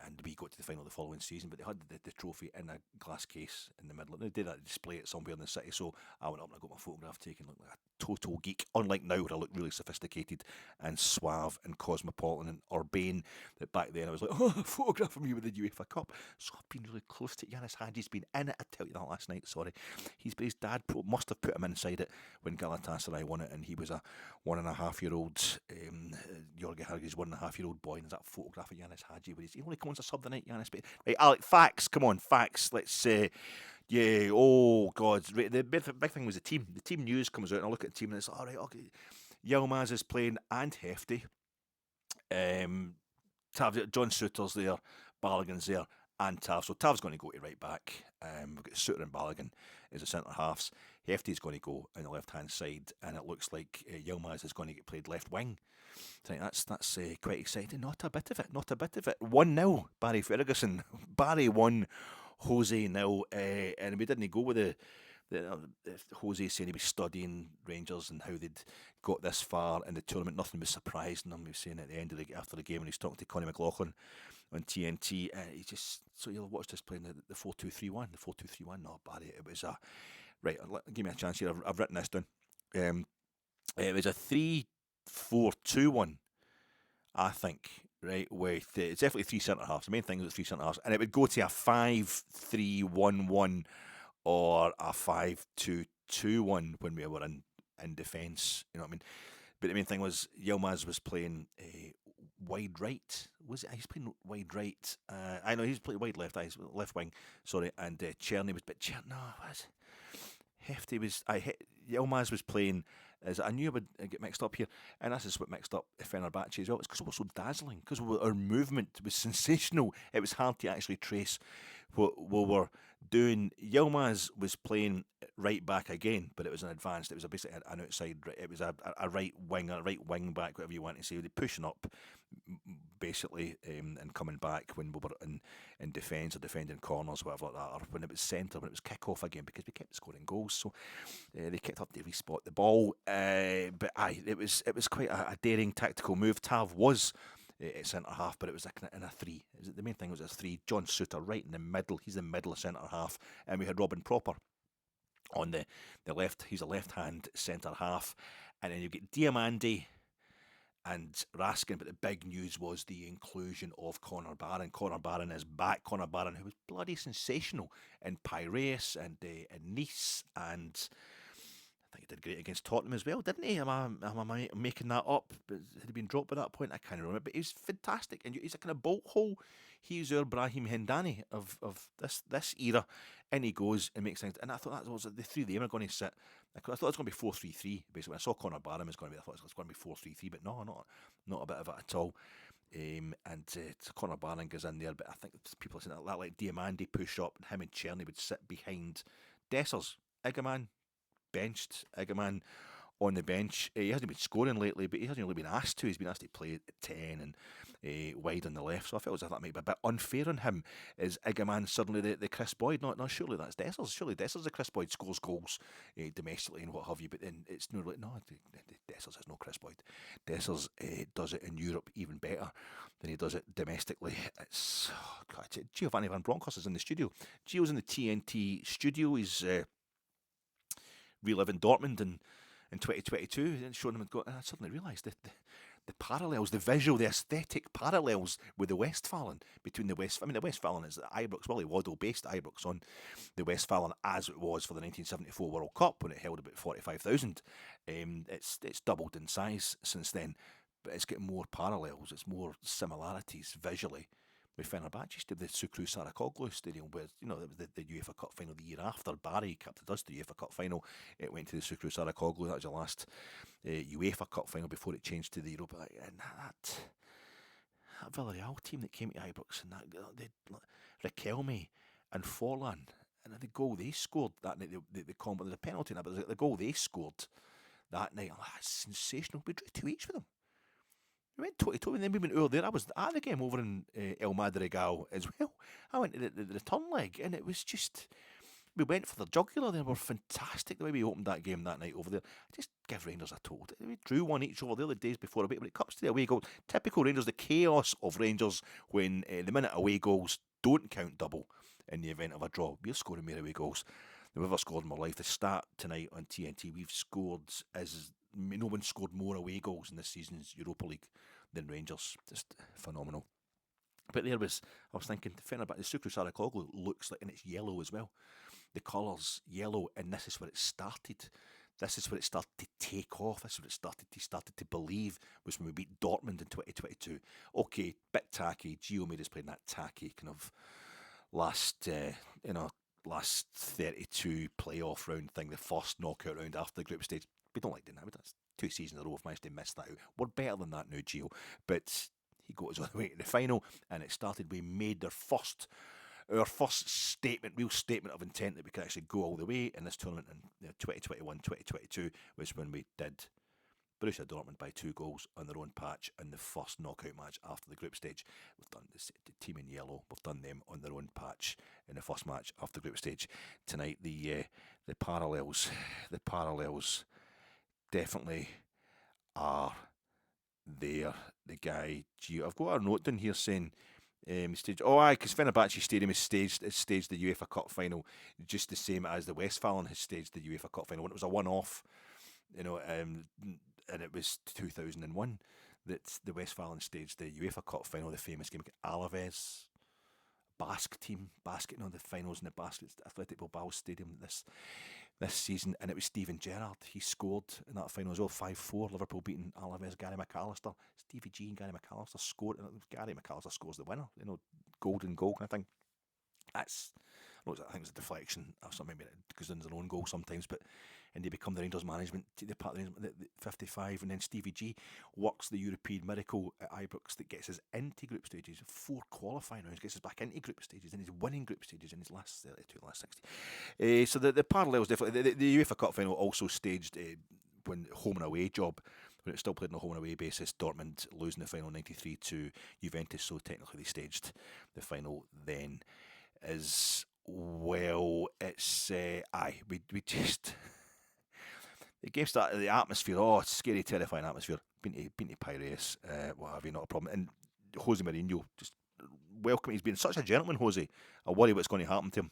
And we got to the final the following season, but they had the trophy in a glass case in the middle. They did that display it somewhere in the city, so I went up and I got my photograph taken, looked like a total geek. Unlike now, where I look really sophisticated and suave and cosmopolitan and urbane, that back then I was like, oh, a photograph of me with the UEFA Cup. So I've been really close to Yanis Hadji's been in it. I tell you that last night, sorry. His dad must have put him inside it when Galatasaray won it, and he was a 1.5-year-old, Jorge Hargi's 1.5-year-old boy, and there's that photograph of Yanis Hadji where he only comes a sub the night, Yanis. But right, Alec, facts, come on, facts. Let's yeah, oh God, the big thing was the team. The team news comes out, and I look at the team, and it's all right. Okay, Yilmaz is playing, and Hefty. Tav, John Suter's there, Balogun's there, and Tav. So Tav's going to go to right back. We've got Suter and Balogun as the centre halves. Hefty's going to go on the left hand side, and it looks like Yilmaz is going to get played left wing. I think that's quite exciting. Not a bit of it. 1-0, Barry Ferguson. Barry 1, Jose 0, and we didn't go with the Jose saying he was studying Rangers and how they'd got this far in the tournament. Nothing was surprising him. He was saying at the end of after the game when he's talking to Connie McLaughlin on TNT, he just, so you'll watch this playing the 4-2-3-1. The 4-2-3-1. No, Barry, it was a right. Give me a chance here. I've written this down. It was a 3-4-2-1, I think. Right, with it's definitely 3 centre halves. The main thing was 3 centre halves, and it would go to a 5-3-1-1 or a 5-2-2-1 when we were in defence. You know what I mean? But the main thing was Yilmaz was playing wide right. Was it? He's playing wide right. I know he's playing wide left. He's left wing. Sorry, and Cerny was. But no, what? Hefty was. Yilmaz was playing. I knew I would get mixed up here, and this is what mixed up Fenerbahce as well. It's because we were so dazzling, because our movement was sensational. It was hard to actually trace what we were doing. Yilmaz was playing right back again, but it was an advanced. It was basically an outside. It was a right wing back, whatever you want to say. They pushing up, basically, and coming back when we were in defence or defending corners, whatever like that, or when it was centre, when it was kick off again, because we kept scoring goals. So they kept up to respot the ball. But it was quite a daring tactical move. Tav was at centre half, but it was in a 3. The main thing was a 3. John Suter right in the middle. He's the middle centre half, and we had Robin Proper on the left. He's a left hand centre half, and then you get Diamandi and Raskin, but the big news was the inclusion of Connor Barron. Connor Barron is back. Connor Barron, who was bloody sensational in Piraeus and Nice, and I think he did great against Tottenham as well, didn't he? Am I making that up? Had he been dropped by that point? I can't remember. But he's fantastic, and he's a kind of bolt hole. He's our Brahim Hendani of this era, and he goes and makes things. And I thought that was the three of them are going to sit. I thought it was going to be 4-3-3. Basically, when I saw Connor Barham was going to be, I thought it was going to be 4-3-3, but no, not a bit of it at all. Connor Barham goes in there, but I think people are saying that like Diamandi push up, and him and Cerny would sit behind Dessers. Igaman benched. Igaman on the bench. He hasn't been scoring lately, but he hasn't really been asked to. He's been asked to play at 10 and wide on the left. So I felt as if that might be a bit unfair on him. Is Igaman suddenly the Chris Boyd? No, surely that's Dessers. Surely Dessers the Chris Boyd, scores goals domestically and what have you. But then it's no, Dessers is no Chris Boyd. Dessers does it in Europe even better than he does it domestically. It's Giovanni Van Bronckhorst is in the studio. Gio's in the TNT studio. He's reliving Dortmund in 2022 and showing them. And I suddenly realised that the parallels, the visual, the aesthetic parallels with the Westfalen between the Westfalen is Ibrox, Willie Waddle based Ibrox on the Westfalen as it was for the 1974 World Cup when it held about 45,000. It's doubled in size since then, but it's getting more parallels, it's more similarities visually with Fenerbahçe to the Sukru Sarakoglu Stadium, where it was the UEFA Cup final the year after Barry captained us the UEFA Cup final. It went to the Sukru Sarakoglu. That was the last UEFA Cup final before it changed to the Europa. And that Villarreal team that came to Ibrox and that Riquelme and Forlan and the goal they scored that night, the combo, there's a penalty in that, but the goal they scored that night, that's sensational. We drew 2 each with them. We went 22 and then we went over there. I was at the game over in El Madrigal as well. I went to the return leg and it was just, we went for the jugular. They were fantastic the way we opened that game that night over there. I just give Rangers a total. We drew 1 each over there the days before, but when it comes to the away goal, typical Rangers, the chaos of Rangers when the minute away goals don't count double in the event of a draw. We're scoring more away goals than we've ever scored in my life. The stat tonight on TNT, we've scored no one scored more away goals in this season's Europa League than Rangers. Just phenomenal. But I was thinking, the Sukru Sarakoglu looks like, and it's yellow as well. The colour's yellow, and this is where it started. This is where it started to take off. This is where it started to believe, was when we beat Dortmund in 2022. Okay, bit tacky. Gio made us play that tacky kind of last 32 playoff round thing, the first knockout round after the group stage. We don't like doing that. That's 2 seasons in a row we've managed to miss that out. We're better than that now, Gio. But he got us all the way to the final, and it started. We made our first real statement of intent that we could actually go all the way in this tournament in 2021-2022 was when we did Borussia Dortmund by 2 goals on their own patch in the first knockout match after the group stage. We've done the team in yellow. We've done them on their own patch in the first match after the group stage. Tonight, the parallels definitely are there. The guy, I've got a note down here saying because Fenerbahçe Stadium has staged the UEFA Cup final just the same as the Westfalen has staged the UEFA Cup final. When it was a one-off, and it was 2001 that the Westfalen staged the UEFA Cup final, the famous game against Alaves. Basque team, the finals in the Basque Athletic Bilbao Stadium this season, and it was Steven Gerrard. He scored in that final as well, 5-4. Liverpool beating Alaves. Gary McAllister, Stevie G, and Gary McAllister scored. Gary McAllister scores the winner. Golden goal kind of thing. I think it's a deflection or something. Maybe it goes into their own goal sometimes, and they become the Rangers management, the 55, and then Stevie G works the European miracle at Ibrox that gets us into group stages, 4 qualifying rounds, gets us back into group stages, and he's winning group stages in his last 32, last 60. So the parallels definitely. The UEFA Cup final also staged when home and away job, when it still played on a home and away basis. Dortmund losing the final 93 to Juventus, so technically they staged the final then as well. It's we just. The game started, the atmosphere, it's scary, terrifying atmosphere. Been to Piraeus, what have you, not a problem. And Jose Mourinho, just welcome. He's been such a gentleman, Jose. I worry what's going to happen to him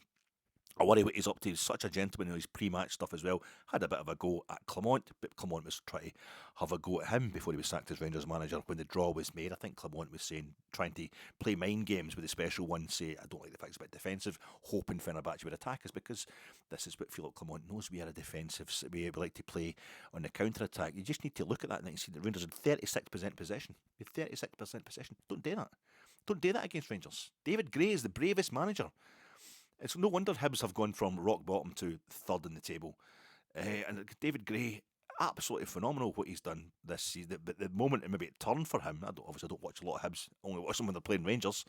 I worry what he's up to. He's such a gentleman in his pre-match stuff as well. Had a bit of a go at Clement, but Clement was trying to have a go at him before he was sacked as Rangers manager when the draw was made. I think Clement was saying, trying to play mind games with the special one, say, I don't like the fact it's a bit defensive, hoping Fenerbahce would attack us, because this is what Philippe Clement knows. We are a defensive, we like to play on the counter-attack. You just need to look at that and see the Rangers had 36% possession. With 36% possession. Don't do that. Don't do that against Rangers. David Gray is the bravest manager. It's no wonder Hibs have gone from rock bottom to third in the table. And David Gray, absolutely phenomenal what he's done this season. But the moment maybe it turned for him, obviously I don't watch a lot of Hibs, only watch them when they're playing Rangers,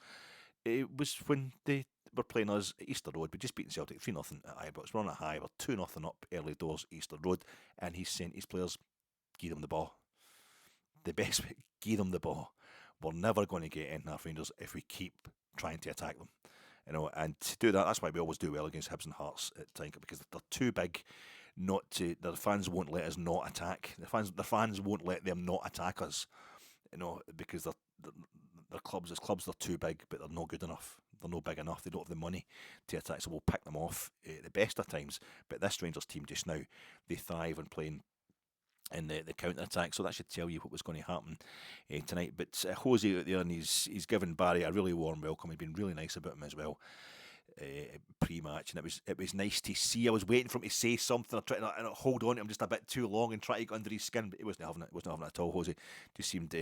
it was when they were playing us at Easter Road. We just beaten Celtic 3-0 at Ibrox. We're on a high, we're 2-0 up early doors Easter Road, and he's saying his players, give them the ball. The best way, give them the ball. We're never going to get in our Rangers if we keep trying to attack them. And to do that, that's why we always do well against Hibs and Hearts at Tynecastle, because they're too big not to. Their fans won't let us not attack. Their fans won't let them not attack us. Because their clubs, as clubs, they're too big, but they're not good enough. They're not big enough. They don't have the money to attack, so we'll pick them off the best of times. But this Rangers team just now, they thrive on playing in the counter-attack, so that should tell you what was going to happen tonight. But Jose out there, and he's given Barry a really warm welcome. He's been really nice about him as well pre-match, and it was nice to see. I was waiting for him to say something. I tried to hold on to him just a bit too long and try to get under his skin, but he wasn't having it. He wasn't having it at all. Jose just seemed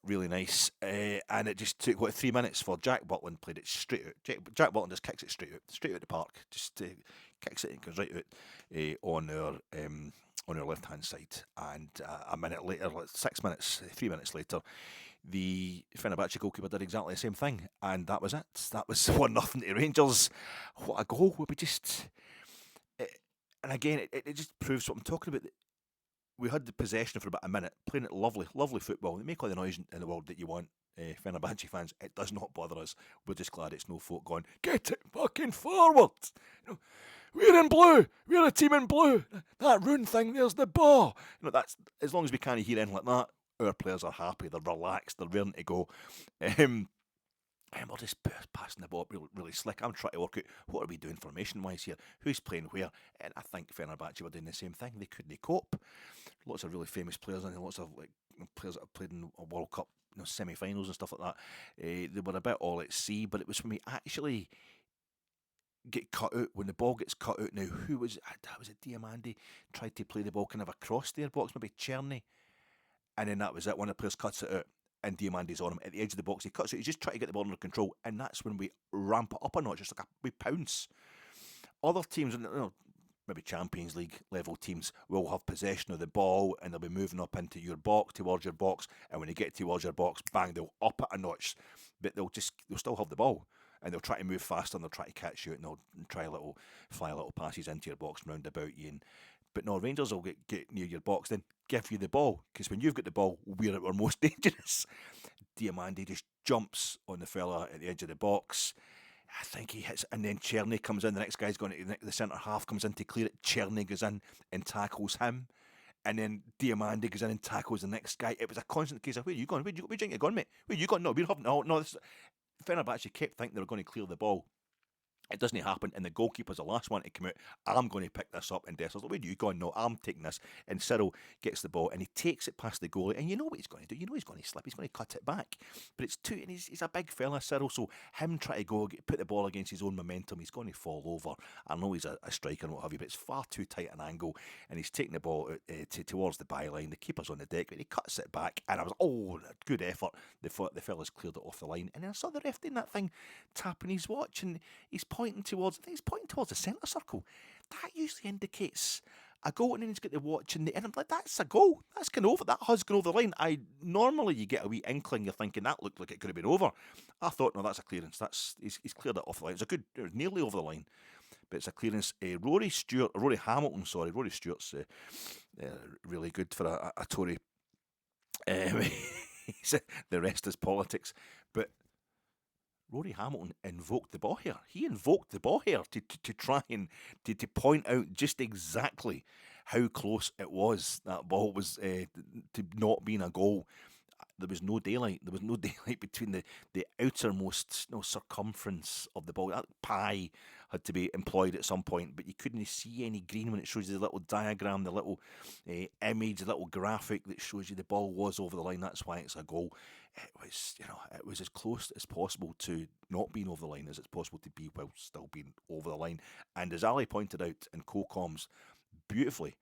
really nice, and it just took 3 minutes for Jack Butland played it straight out. Jack Butland just kicks it straight out the park. Just kicks it and goes right out on our left hand side. And a minute later, 6 minutes, 3 minutes later, the Fenerbahce goalkeeper did exactly the same thing, and that was it. That was 1-0 to Rangers. What a goal! We just, and again, it just proves what I'm talking about. We had the possession for about a minute, playing it lovely football. They make all the noise in the world that you want. Fenerbahce fans, it does not bother us. We're just glad it's no folk going, get it fucking forward. We're in blue. We're a team in blue. That rune thing, there's the ball. That's as long as we can't hear anything like that. Our players are happy. They're relaxed. They're ready to go. And we're just passing the ball really slick. I'm trying to work out what are we doing formation-wise here. Who's playing where? And I think Fenerbahce were doing the same thing. They couldn't cope. Lots of really famous players and lots of players that have played in a World Cup semi-finals and stuff like that. They were a bit all at sea, but it was when we actually get cut out, when the ball gets cut out. Now, who was it? That was it. Diamandi tried to play the ball kind of across their box, maybe Cerny, and then that was it. One of the players cuts it out, and Diamandi's on him at the edge of the box. He cuts it. He's just trying to get the ball under control, and that's when we ramp it up a notch. Just like we pounce. Other teams, maybe Champions League level teams, will have possession of the ball and they'll be moving up into your box, towards your box, and when they get towards your box, bang, they'll up it a notch, but they'll still have the ball, and they'll try to move faster, and they'll try to catch you, and they'll fly little passes into your box and round about you. But no, Rangers will get near your box, then give you the ball, because when you've got the ball, we're at our most dangerous. Diamandi just jumps on the fella at the edge of the box. I think he hits, and then Cerny comes in. The next guy's going to the centre half, comes in to clear it. Cerny goes in and tackles him, and then Diamandi goes in and tackles the next guy. It was a constant case of, where are you going? Where do you think you're going, mate? Where you going? No, we're having no. Fenerbahce kept thinking they were going to clear the ball. It doesn't happen, and the goalkeeper's the last one to come out. I'm going to pick this up, and Dessler's like, where do you go? No, I'm taking this. And Cyril gets the ball, and he takes it past the goalie, and you know what he's going to do. You know he's going to slip. He's going to cut it back. But it's too, and he's a big fella, Cyril, so him trying to go put the ball against his own momentum, he's going to fall over. I know he's a striker and what have you, but it's far too tight an angle, and he's taking the ball towards the byline. The keeper's on the deck, and he cuts it back, and I was, good effort. The fella's cleared it off the line, and then I saw the ref doing that thing, tapping his watch, and he's pointing towards the centre circle. That usually indicates a goal, and then he's got the watch, and I'm like, that's a goal. That's gone over. That has gone over the line. Normally you get a wee inkling. You're thinking that looked like it could have been over. I thought, no, that's a clearance. He's cleared it off the line. It was nearly over the line, but it's a clearance. Rory Hamilton. Rory Stewart's really good for a Tory. The rest is politics, but Rory Hamilton invoked the ball here. He invoked the ball here to try and to point out just exactly how close it was. That ball was to not being a goal. there was no daylight. There was no daylight between the outermost circumference of the ball. That pie had to be employed at some point, but you couldn't see any green when it shows you the little diagram, the little image, the little graphic that shows you the ball was over the line. That's why it's a goal. It was as close as possible to not being over the line as it's possible to be while still being over the line. And as Ali pointed out in co-coms beautifully,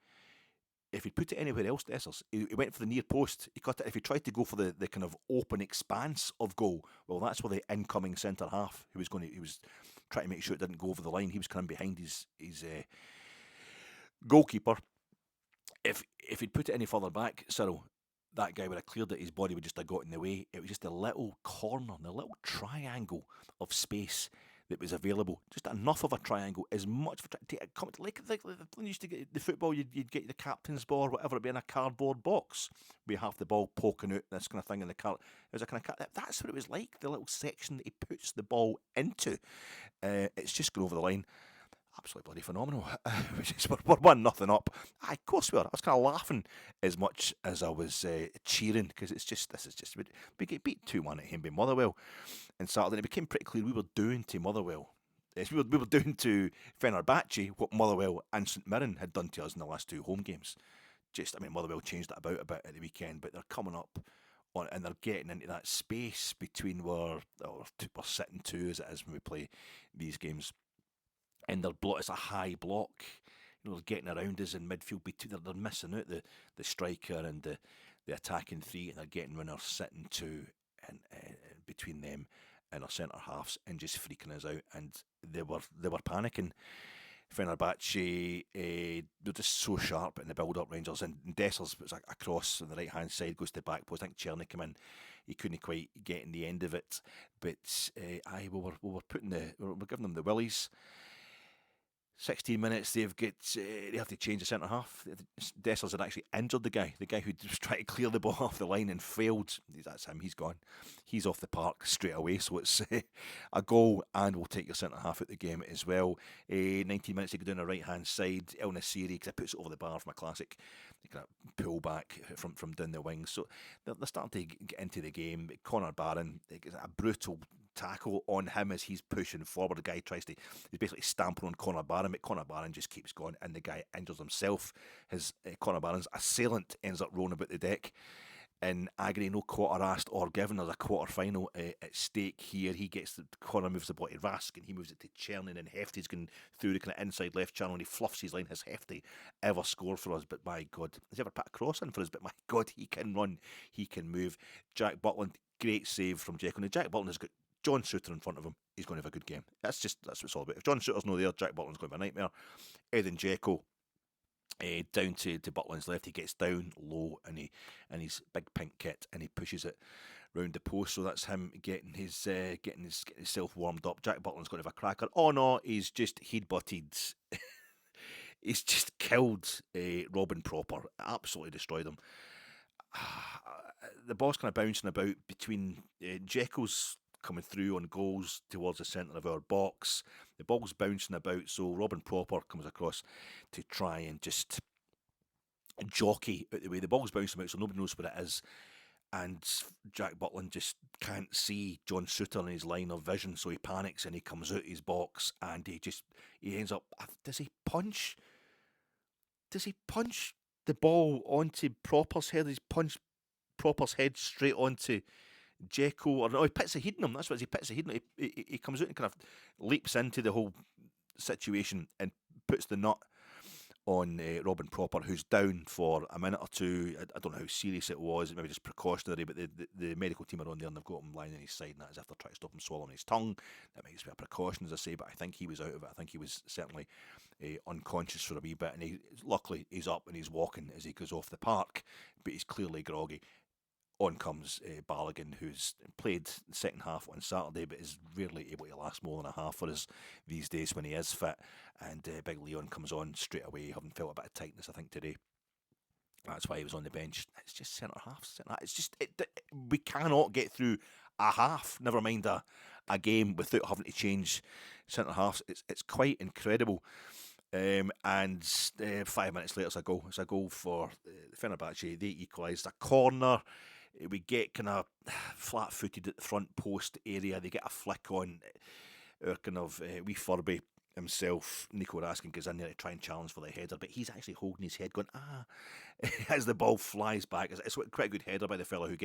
if he'd put it anywhere else, he went for the near post. He cut it. If he tried to go for the kind of open expanse of goal, well, that's where the incoming centre half he was trying to make sure it didn't go over the line. He was kind of behind his goalkeeper. If he'd put it any further back, Cyril, that guy would have cleared it. His body would just have got in the way. It was just a little corner, the little triangle of space that was available. Just enough of a triangle, as much of a like when you used to get the football, you'd get the captain's ball or whatever, it'd be in a cardboard box with half the ball poking out, this kind of thing in the card. It was a kind of that's what it was like. The little section that he puts the ball into, it's just going over the line. Absolutely bloody phenomenal. We're 1-0 up. Of course we are. I was kind of laughing as much as I was cheering, because this is just we get beat 2-1 at Hemby Motherwell on Saturday. It became pretty clear we were doing to Motherwell. We were doing to Fenerbahçe what Motherwell and St Mirren had done to us in the last two home games. Motherwell changed it about a bit at the weekend, but they're coming up on, and they're getting into that space between where we're sitting two as it is when we play these games. And it's a high block. They're getting around us in midfield. They're missing out the striker and the attacking three, and they're getting when they're sitting two and between them and our centre halves, and just freaking us out. And they were panicking. Fenerbahçe, they're just so sharp in the build-up, Rangers, and Dessers was a cross on the right-hand side, goes to the back post. I think Cerny came in, he couldn't quite get in the end of it, but we were giving them the willies. 16 minutes, they have to change the centre half. Dessers had actually injured the guy who was trying to clear the ball off the line and failed. That's him, he's gone. He's off the park straight away, so it's a goal, and we'll take your centre half out the game as well. 19 minutes, they go down the right hand side. El Nassiri, because it puts it over the bar from a classic kind of pull back from down the wing. So they're starting to get into the game. Connor Barron, a brutal tackle on him as he's pushing forward. The guy he's basically stamping on Connor Barron, but Connor Barron just keeps going, and the guy injures himself. Connor Barron's assailant ends up rolling about the deck in agony, no quarter asked or given. There's a quarter final at stake here. Connor moves the ball to Rask, and he moves it to Cerny, and Hefty's going through the kind of inside left channel, and he fluffs his line. Has Hefty ever scored for us? But my God, has he ever put a cross in for us? But my God, he can run, he can move. Jack Butland, great save from Dzeko. Now Jack Butland has got John Souttar in front of him. He's going to have a good game. That's what it's all about. If John Souttar's not there, Jack Butland's going to be a nightmare. Edin Dzeko, down to Butland's left, he gets down low in his big pink kit, and he pushes it round the post. So that's him getting himself warmed up. Jack Butland's going to have a cracker. Oh no, he's just head-butted. He's just killed Robin Proper. Absolutely destroyed him. The ball's kind of bouncing about between Dzeko's coming through on goals towards the centre of our box. The ball's bouncing about, so Robin Proper comes across to try and just jockey out the way. The ball's bouncing about, so nobody knows what it is, and Jack Butland just can't see John Souttar in his line of vision, so he panics and he comes out his box, and he ends up. Does he punch the ball onto Proper's head? Does he punch Proper's head straight onto Dzeko, or no, he puts a head in him. That's what he puts a head in him. He comes out and kind of leaps into the whole situation and puts the nut on Robin Proper, who's down for a minute or two. I don't know how serious it was, maybe just precautionary, but the medical team are on there and they've got him lying on his side, and that is after trying to stop him swallowing his tongue. That might just be a precaution, as I say, but I think he was out of it. I think he was certainly unconscious for a wee bit, and luckily he's up and he's walking as he goes off the park, but he's clearly groggy. On comes Balogun, who's played the second half on Saturday, but is rarely able to last more than a half for us these days when he is fit. And Big Leon comes on straight away, having felt a bit of tightness, I think, today. That's why he was on the bench. It's just centre half. It's just we cannot get through a half, never mind a game, without having to change centre halves. It's quite incredible. And 5 minutes later, it's a goal. It's a goal for Fenerbahçe. They equalised a corner. we get kind of flat-footed at the front post area. They get a flick on. Our kind of wee Furby himself, Nico Raskin, goes in there to try and challenge for the header, but he's actually holding his head going, as the ball flies back. It's quite a good header by the fellow who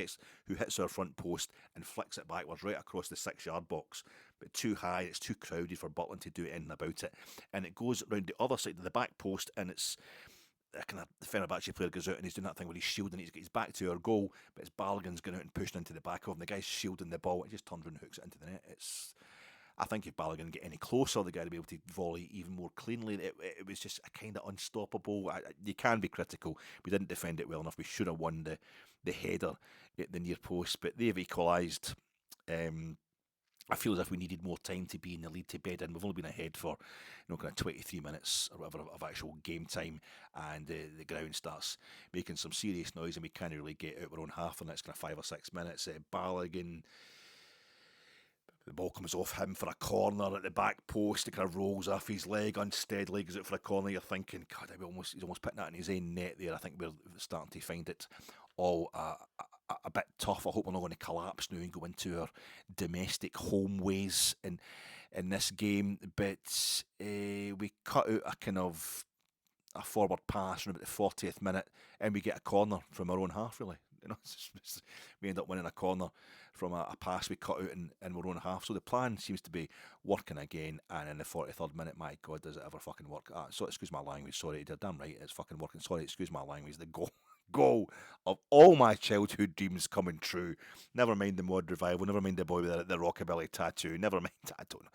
hits our front post and flicks it backwards right across the 6-yard box, but too high, it's too crowded for Butland to do anything about it, and it goes round the other side of the back post, and it's kind of the Fenerbahce player goes out and he's doing that thing where he's shielding, he's got his back to our goal, but his Balogun's going out and pushing into the back of him, the guy's shielding the ball, it just turns around and hooks it into the net. I think if Balogun get any closer, the guy to be able to volley even more cleanly. It was just a kind of unstoppable. You can be critical. We didn't defend it well enough. We should have won the header at the near post, but they've equalised. I feel as if we needed more time to be in the lead to bed in. We've only been ahead for kind of 23 minutes or whatever of actual game time, and the ground starts making some serious noise, and we can't really get out our own half in the next kind of 5 or 6 minutes. Balogun, the ball comes off him for a corner at the back post. It kind of rolls off his leg unsteadily, goes out for a corner. You're thinking, God, he's almost putting that in his own net there. I think we're starting to find it all a bit tough. I hope we're not going to collapse now and go into our domestic home ways in this game. But we cut out a kind of a forward pass around about the 40th minute, and we get a corner from our own half, really. We end up winning a corner from a pass we cut out in our own half. So the plan seems to be working again, and in the 43rd minute, my God, does it ever fucking work? So excuse my language, sorry, you're damn right, it's fucking working. Sorry, excuse my language. The goal of all my childhood dreams coming true. Never mind the mod revival, never mind the boy with the rockabilly tattoo, never mind, I don't know,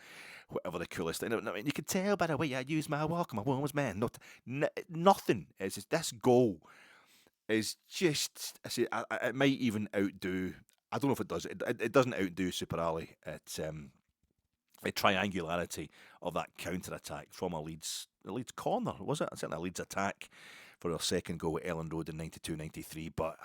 whatever the coolest thing. I mean, you can tell by the way I use my walk, my woman's man. Nothing. It's just this goal is just, I say, it might even outdo, I don't know if it does, it doesn't outdo Super Ali at the triangularity of that counter-attack from a Leeds corner, was it? Certainly a Leeds attack for our second goal at Ellen Road in 92-93, but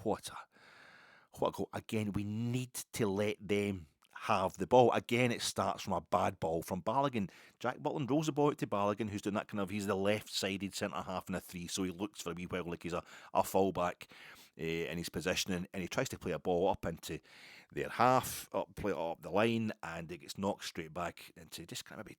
what a goal. Again, we need to let them have the ball. Again, it starts from a bad ball from Balogun. Jack Butland rolls the ball out to Balogun, who's doing that kind of, he's the left-sided centre-half in a 3, so he looks for a wee while like he's a full-back in his positioning, and he tries to play a ball up into their half, play it up the line, and it gets knocked straight back into just kind of maybe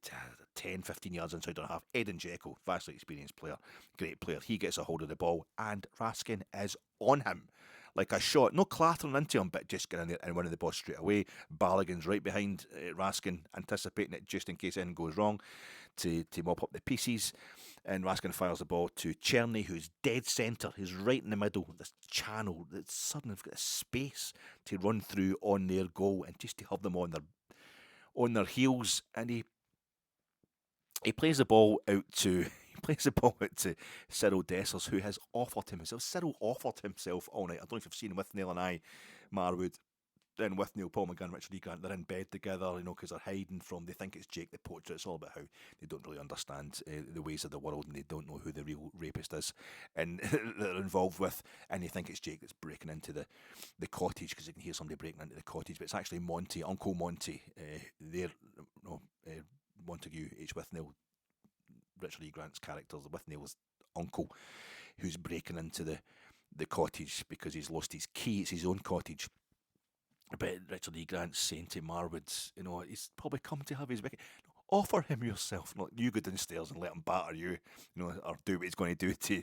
10, 15 yards inside our half. Edin Dzeko, vastly experienced player, great player, he gets a hold of the ball, and Raskin is on him like a shot, no clattering into him, but just getting in there and winning the ball straight away. Balogun's right behind Raskin, anticipating it just in case anything goes wrong, to mop up the pieces. And Raskin fires the ball to Cerny, who's dead centre, who's right in the middle, this channel that's suddenly got a space to run through on their goal, and just to have them on their heels. And he plays the ball out to Cyril Dessers, who has offered himself. Cyril offered himself all night. I don't know if you've seen Withnail and I, Marwood, then Withnail, Paul McGann, Richard E. Grant, they're in bed together, because they're hiding from, they think it's Jake the poacher. It's all about how they don't really understand the ways of the world, and they don't know who the real rapist is and they're involved with, and they think it's Jake that's breaking into the cottage, because they can hear somebody breaking into the cottage, but it's actually Monty, Uncle Monty, Montague H. Withnail, Richard E. Grant's character, the Withnail's uncle, who's breaking into the cottage because he's lost his key. It's his own cottage. But Richard E. Grant's saying to Marwood, he's probably come to have his wicket. Offer him yourself, not you go downstairs and let him batter you, or do what he's going to do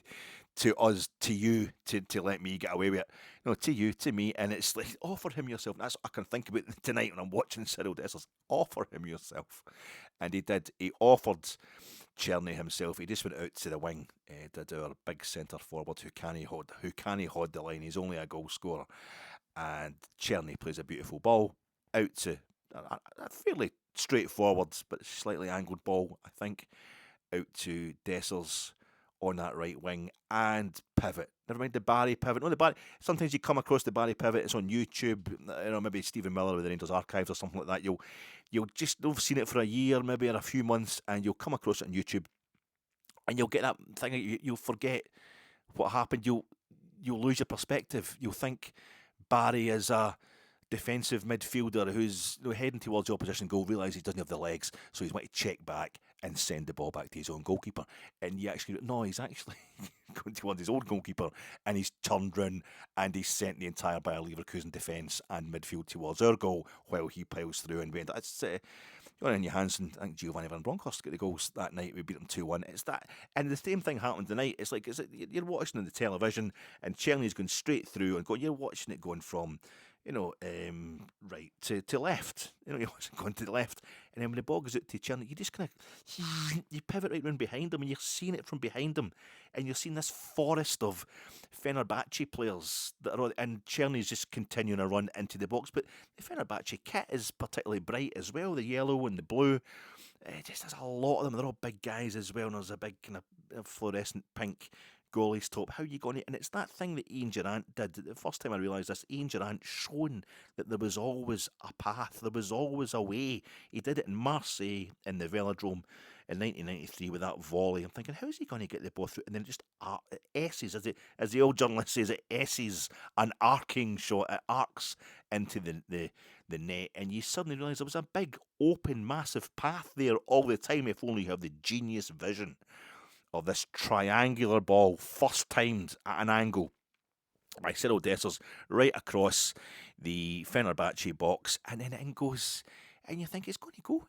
to us, to you, to let me get away with it. To you, to me, and it's like, offer him yourself. And that's what I can think about tonight when I'm watching Cyril Dessers. Offer him yourself. And he did. He offered Cerny himself. He just went out to the wing, did our big centre forward who can he hold the line. He's only a goal scorer. And Cerny plays a beautiful ball out to a fairly straightforward but slightly angled ball, I think, out to Dessers on that right wing, and pivot. Never mind the Barry pivot. No, the Barry. Sometimes you come across the Barry pivot. It's on YouTube. Maybe Stephen Miller with the Rangers Archives or something like that. You'll just have seen it for a year, maybe, or a few months, and you'll come across it on YouTube, and you'll get that thing. You'll forget what happened. You'll lose your perspective. You'll think Barry is a defensive midfielder who's heading towards the opposition goal, realises he doesn't have the legs, so he's want to check back and send the ball back to his own goalkeeper. And you actually, no, he's actually going towards his own goalkeeper, and he's turned round and he's sent the entire Bayer Leverkusen defence and midfield towards our goal while he piles through. And it's Johan Johansson, I think Giovanni Van Bronckhorst got the goals that night. We beat them 2-1. It's that, and the same thing happened tonight. It's like you're watching on the television, and Cerny's going straight through, and you're watching it going from, right to left. You're watching going to the left, and then when the ball goes out to Cerny, you just kind of you pivot right round behind him, and you're seeing it from behind him, and you're seeing this forest of Fenerbahçe players that are on, and Cerny's just continuing a run into the box. But the Fenerbahçe kit is particularly bright as well, the yellow and the blue. It just has a lot of them. They're all big guys as well, and there's a big kind of fluorescent pink goalie's top. How are you going to... And it's that thing that Ian Durrant did. The first time I realised this, Ian Durrant shown that there was always a path, there was always a way. He did it in Marseille in the Velodrome in 1993 with that volley. I'm thinking, how's he going to get the ball through? And then it just S's, as the old journalist says, it S's, an arcing shot. It arcs into the net, and you suddenly realise there was a big, open, massive path there all the time, if only you have the genius vision of this triangular ball, first timed at an angle by Cyril Dessers right across the Fenerbahçe box, and then it goes, and you think it's going to go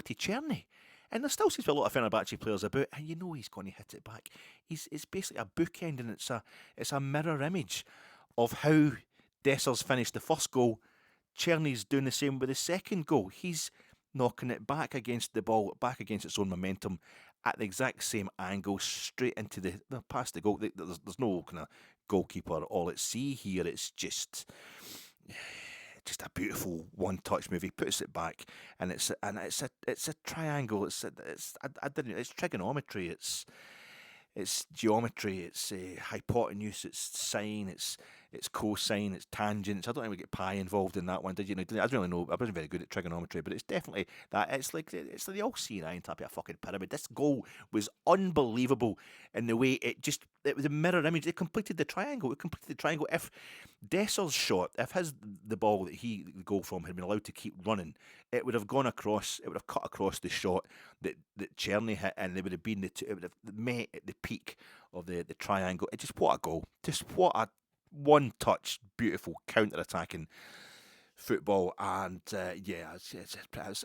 to Cerny. And there still seems to be a lot of Fenerbahçe players about, and you know he's going to hit it back. It's basically a bookend, and it's a mirror image of how Dessers finished the first goal. Cerny's doing the same with the second goal. He's knocking it back against the ball, back against its own momentum, at the exact same angle, straight into past the goal. There's no kind of goalkeeper all at sea here. It's just a beautiful one-touch move. He puts it back, and it's a triangle. It's trigonometry. It's geometry. It's hypotenuse. It's sine. It's cosine, it's tangents. I don't think we get pi involved in that one, did you? I don't really know. I wasn't very good at trigonometry, but it's definitely that. It's like the all-seeing eye on top of a fucking pyramid. This goal was unbelievable in the way it was a mirror image. It completed the triangle. If Dessers' shot, if the ball that the goal from had been allowed to keep running, it would have gone across. It would have cut across the shot that Cerny hit, and they would have been it would have met at the peak of the triangle. What a goal! Just what a one-touch, beautiful counter-attacking football, and I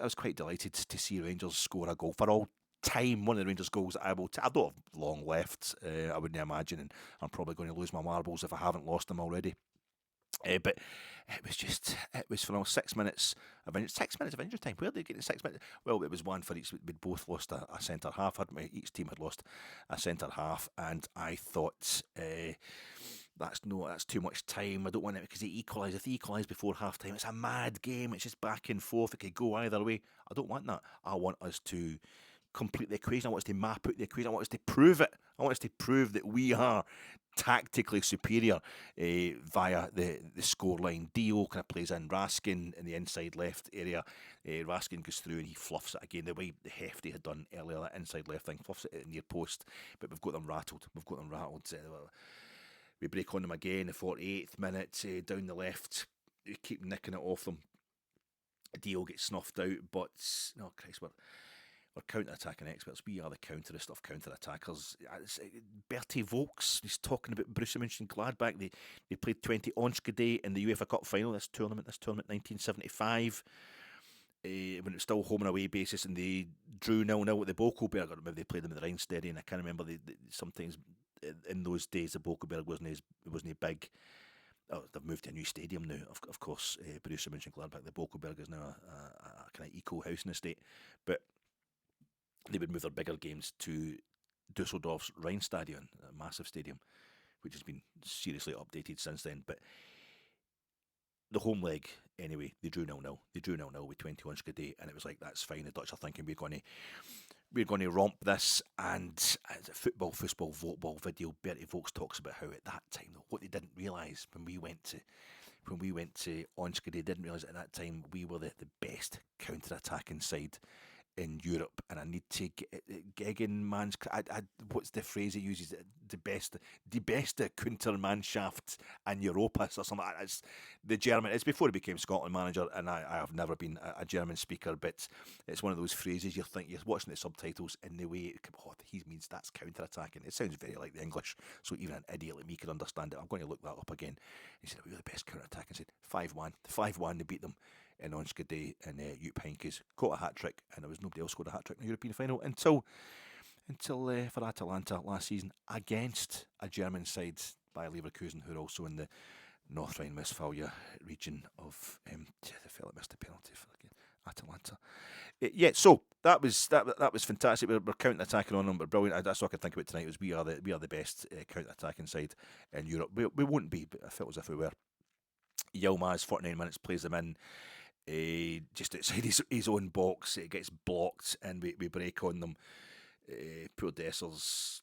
was quite delighted to see Rangers score a goal for all time. One of the Rangers goals that I don't have long left, I wouldn't imagine, and I'm probably going to lose my marbles if I haven't lost them already. But it was phenomenal. 6 minutes of injury time. Where did they get the 6 minutes? Well, it was one for each. We'd both lost a centre half, hadn't we? Each team had lost a centre half, and I thought, that's too much time. I don't want it, because they equalise. If they equalise before half time, it's a mad game. It's just back and forth. It could go either way. I don't want that. I want us to complete the equation. I want us to map out the equation. I want us to prove it. I want us to prove that we are tactically superior via the scoreline. Dio kind of plays in Raskin in the inside left area. Raskin goes through and he fluffs it again the way the Hefty had done earlier. That inside left thing, fluffs it near post. But we've got them rattled. We break on them again, the 48th minute, down the left. We keep nicking it off them. Dio gets snuffed out, but no, Christ, we're counter-attacking experts. We are the counterest of counter-attackers. Bertie Vogts, he's talking about Borussia Mönchengladbach. They played 20 Onskede in the UEFA Cup final, this tournament 1975. When it was still home and away basis, and they drew 0-0 at the Bokelberg, or maybe they played them at the Rheinstadion. I can't remember. Sometimes in those days the Bokelberg wasn't big. Oh, they've moved to a new stadium now. Of course, Borussia Mönchengladbach. The Bokelberg is now a kind of eco housing estate, but they would move their bigger games to Dusseldorf's Rheinstadion, a massive stadium, which has been seriously updated since then. But the home leg, anyway, they drew 0-0. They drew 0-0 with 21 Skade, and it was like, that's fine. The Dutch are thinking we're going to romp this, and as a football Voteball video, Bertie Vogts talks about how at that time, what they didn't realise when we went to Onskede, they didn't realise at that time we were the best counter-attacking side in Europe, and I need to gegen Manns. What's the phrase he uses? The best Konternde Mannschaft in Europa, or something like that. It's the German. It's before he became Scotland manager, and I have never been a German speaker, but it's one of those phrases you think you're watching the subtitles and the way he means that's counter attacking. It sounds very like the English, so even an idiot like me can understand it. I'm going to look that up again. He said, "We're the best counter attacking." He said 5-1, 5-1. They beat them in Onskade and Uefa got a hat trick, and there was nobody else scored a hat trick in the European final until for Atalanta last season against a German side by Leverkusen, who are also in the North Rhine-Westphalia region of the fella missed the penalty for Atalanta. So that was fantastic. We're counter attacking on them, but brilliant. That's all I could think about tonight. Was we are the best counter attacking side in Europe. We won't be, but I felt as if we were. Yilmaz, 49 minutes, plays them in. Just outside his own box, it gets blocked, and we break on them. Poor Dessers,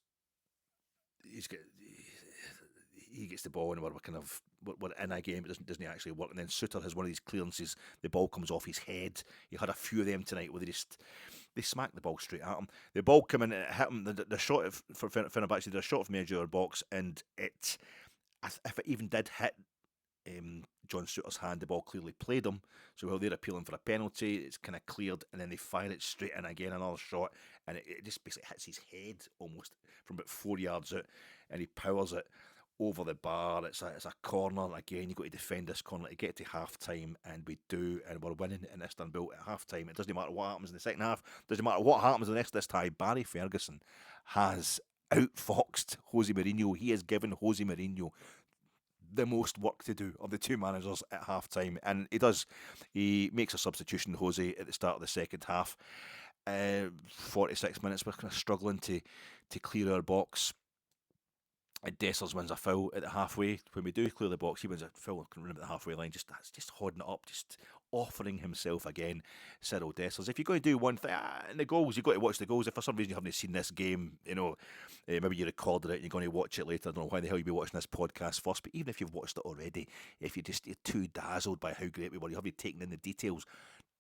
he gets the ball, and we're in a game. It doesn't actually work. And then Suter has one of these clearances. The ball comes off his head. You had a few of them tonight where they smack the ball straight at him. The ball came in, and it hit him. The shot for Fenerbahçe did a shot from the edge of our box, and if it even did hit John Suter's hand, the ball clearly played him. So while they're appealing for a penalty, it's kind of cleared, and then they fire it straight in again, another shot, and it just basically hits his head almost from about 4 yards out, and he powers it over the bar. It's a corner again. You've got to defend this corner to get to half time, and we do, and we're winning in Istanbul at half time. It doesn't matter what happens in the second half, doesn't matter what happens in the next this tie. Barry Ferguson has outfoxed Jose Mourinho. He has given Jose Mourinho the most work to do of the two managers at half time, and he does. He makes a substitution, Jose, at the start of the second half. 46 minutes, we're kind of struggling to clear our box. Dessers wins a foul at the halfway. When we do clear the box, he wins a foul at the halfway line, just holding it up, just offering himself again. Cyril Dessers. If you're going to do one thing, in the goals, you've got to watch the goals. If for some reason you haven't seen this game, maybe you recorded it and you're going to watch it later, I don't know why the hell you'd be watching this podcast first, but even if you've watched it already, if you're too dazzled by how great we were, you haven't taken in the details,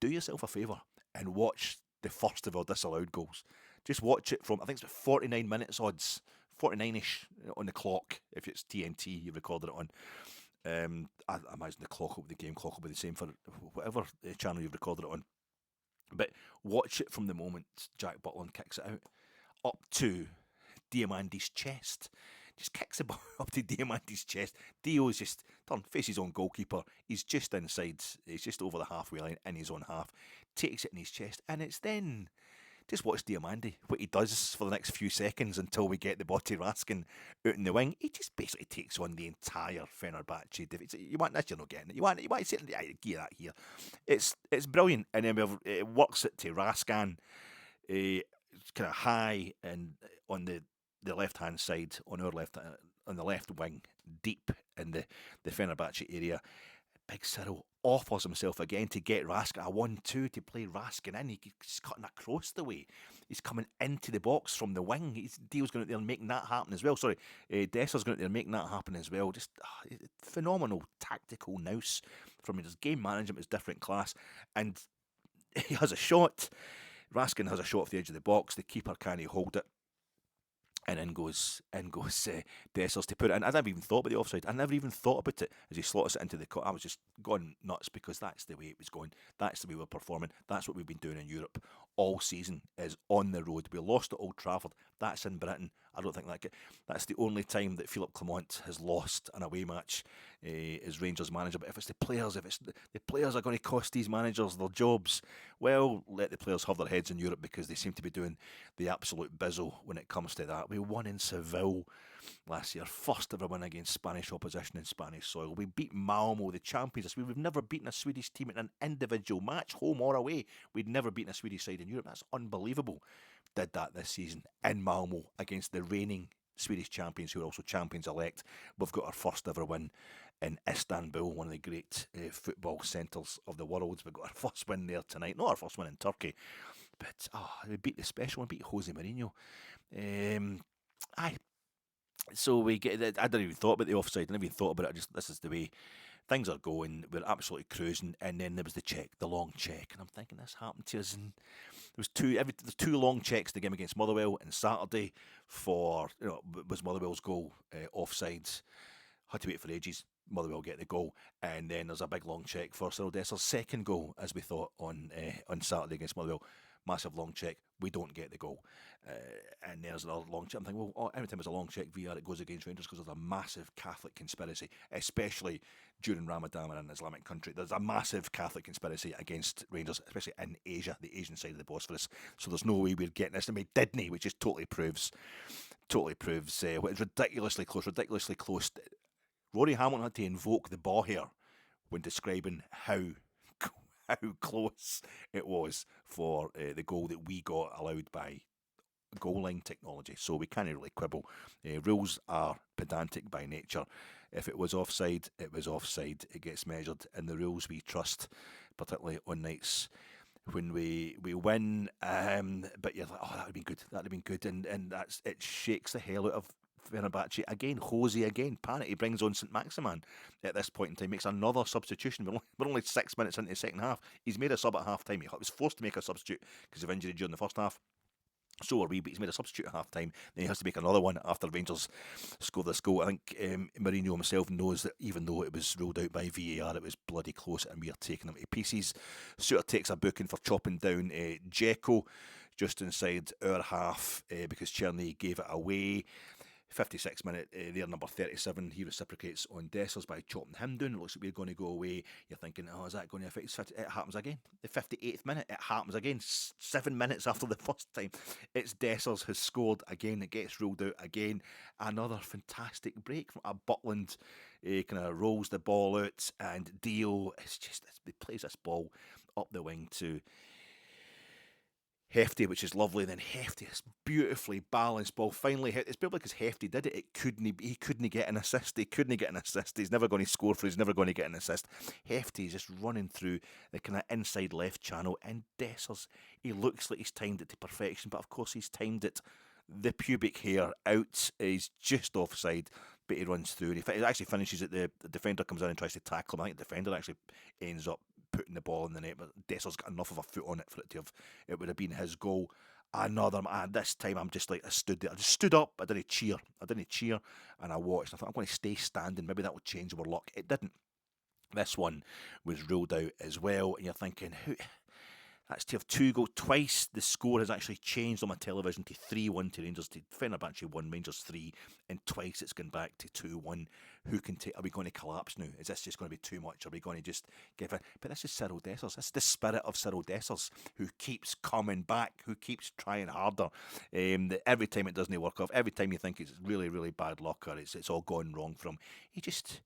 do yourself a favour and watch the first of our disallowed goals. Just watch it from, I think it's about 49 minutes odds, 49ish on the clock. If it's TNT, you've recorded it on. I imagine the game clock will be the same for whatever channel you've recorded it on. But watch it from the moment Jack Butland kicks it out up to Diamandi's chest. Just kicks the ball up to Diamandi's chest. Dio's just face his own goalkeeper. He's just inside. He's just over the halfway line in his own half. Takes it in his chest, and it's then. Just watch Diamandi, what he does for the next few seconds until we get the Botti Raskin out in the wing. He just basically takes on the entire Fenerbahce defence. You want this, you're not getting it. You want to sit gear that here. It's brilliant, and then it works it to Raskin, kind of high and on the left hand side, on our left, on the left wing, deep in the Fenerbahce area. Big Cyril offers himself again to get Raskin a 1-2 to play Raskin in. He's cutting across the way. He's coming into the box from the wing. Dio's going out there and making that happen as well. Sorry, Desser's going out there and making that happen as well. Just phenomenal tactical nous from his game management is different class. And he has a shot. Raskin has a shot off the edge of the box. The keeper can't hold it. And in goes Dessers to put it in. I never even thought about the offside. I never even thought about it as he slots it into the cut. I was just going nuts because that's the way it was going. That's the way we're performing. That's what we've been doing in Europe all season, is on the road. We lost at Old Trafford. That's in Britain. I don't think that's the only time that Philippe Clement has lost an away match as Rangers manager. But if it's the players are going to cost these managers their jobs, well, let the players have their heads in Europe, because they seem to be doing the absolute bizzle when it comes to that. We won in Seville last year, first ever win against Spanish opposition in Spanish soil. We beat Malmo, the champions. We've never beaten a Swedish team in an individual match, home or away. We'd never beaten a Swedish side in Europe. That's unbelievable. Did that this season in Malmo against the reigning Swedish champions, who are also champions-elect. We've got our first ever win in Istanbul, one of the great football centres of the world. We've got our first win there tonight. Not our first win in Turkey, but we beat the special one, beat Jose Mourinho. So we get. I didn't even thought about the offside. I never even thought about it. This is the way things are going, we're absolutely cruising, and then there was the long check, and I'm thinking this happened to us, and there's two long checks in the game against Motherwell on Saturday for, was Motherwell's goal offsides. Had to wait for ages. Motherwell get the goal, and then there's a big long check for Cyril Dessers' second goal, as we thought on Saturday against Motherwell. Massive long check, we don't get the goal, and there's another long check. I'm thinking, well, every time there's a long check VR, it goes against Rangers because there's a massive Catholic conspiracy, especially during Ramadan in an Islamic country. There's a massive Catholic conspiracy against Rangers, especially in Asia, the Asian side of the Bosphorus. So there's no way we're getting this, and we didn't, which just totally proves what is ridiculously close. Rory Hamilton had to invoke the ball here when describing how close it was for the goal that we got allowed by goal line technology. So we can't really quibble. Rules are pedantic by nature. If it was offside, it was offside. It gets measured in the rules we trust, particularly on nights when we win. But you're like, oh, that would have been good. And it shakes the hell out of Fenerbahce again. Jose again, panic. He brings on St Maximan at this point in time, makes another substitution. We're only 6 minutes into the second half. He's made a sub at half time. He was forced to make a substitute because of injury during the first half. So are we, but he's made a substitute at half time. Then he has to make another one after Rangers score this goal. I think Mourinho himself knows that even though it was ruled out by VAR, it was bloody close, and we are taking them to pieces. Suter takes a booking for chopping down Dzeko just inside our half because Cerny gave it away. 56 minute there, number 37, he reciprocates on Dessers by chopping him down. It looks like we're going to go away. You're thinking, oh, is that going to affect us? It happens again. The 58th minute, it happens again. 7 minutes after the first time, it's Dessers has scored again. It gets ruled out again. Another fantastic break from Butland. Kind of rolls the ball out, and Dio he plays this ball up the wing to Hefty, which is lovely. Then Hefty, this beautifully balanced ball. Finally, it's probably because Hefty did it. He couldn't get an assist. He's never going to score for. He's never going to get an assist. Hefty is just running through the kind of inside left channel, and Dessers, he looks like he's timed it to perfection, but of course he's timed it. The pubic hair out. He's just offside, but he runs through. And he actually finishes it. The defender comes in and tries to tackle him. I think the defender actually ends up putting the ball in the net, but Dessers got enough of a foot on it for it would have been his goal. Another, and this time I'm just like, I just stood up. I didn't cheer, and I watched. I thought, I'm going to stay standing. Maybe that will change our luck. It didn't. This one was ruled out as well, and you're thinking, that's to have two goals twice. The score has actually changed on my television to 3-1 to Rangers. Fenerbahce 1, Rangers 3, and twice it's gone back to 2-1. Who can take? Are we going to collapse now? Is this just going to be too much? Are we going to just give it? But this is Cyril Dessers. This is the spirit of Cyril Dessers, who keeps coming back, who keeps trying harder. Every time it doesn't work off, every time you think it's really, really bad luck or it's all gone wrong for him, he just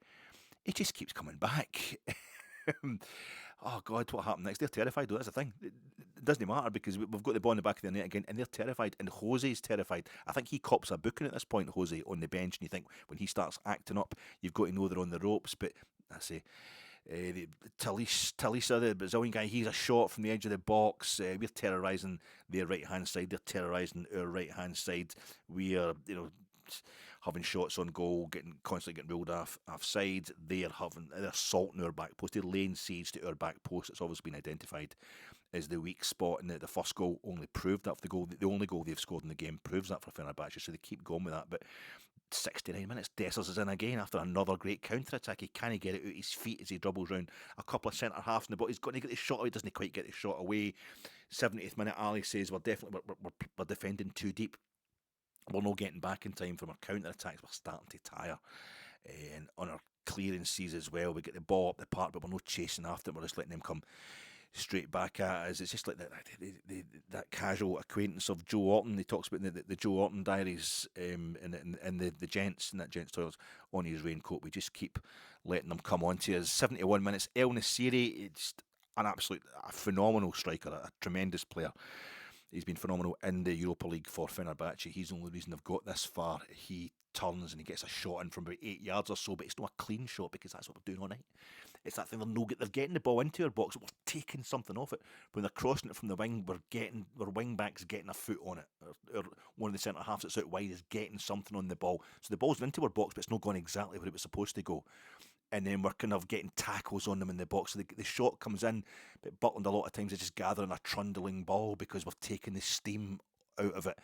keeps coming back. Oh God, what happened next? They're terrified though, that's the thing. It doesn't matter because we've got the ball in the back of the net again, and they're terrified, and Jose's terrified. I think he cops a booking at this point, Jose, on the bench, and you think when he starts acting up, you've got to know they're on the ropes. But I say, Talisa, the Brazilian guy, he's a shot from the edge of the box. We're terrorising their right-hand side, they're terrorising our right-hand side. We are, having shots on goal, constantly getting ruled offside. They're assaulting our back post. They're laying siege to our back post. It's always been identified as the weak spot, and the first goal only proved that. The only goal they've scored in the game proves that for Fenerbahce, so they keep going with that. But 69 minutes, Dessers is in again after another great counter-attack. He can't get it out his feet as he dribbles round a couple of centre-halves in the ball. He's got to get the shot away, doesn't quite get the shot away. 70th minute, Ali says, we're defending too deep. We're not getting back in time from our counter-attacks. We're starting to tire. And on our clearances as well, we get the ball up the park, but we're not chasing after it. We're just letting them come straight back at us. It's just like that casual acquaintance of Joe Orton. He talks about the Joe Orton diaries in the gents, in that gents' toilets, on his raincoat. We just keep letting them come on to us. 71 minutes. El Nassiri, it's a phenomenal striker, a tremendous player. He's been phenomenal in the Europa League for Fenerbahce. He's the only reason they've got this far. He turns and he gets a shot in from about 8 yards or so, but it's not a clean shot because that's what we're doing all night. It's that thing they're getting the ball into our box, we're taking something off it. When they're crossing it from the wing, our wing back's getting a foot on it. Or one of the centre halves that's out wide is getting something on the ball. So the ball's into our box, but it's not going exactly where it was supposed to go. and then we're kind of getting tackles on them in the box. So the shot comes in, but Butland a lot of times is just gathering a trundling ball because we've taken the steam out of it.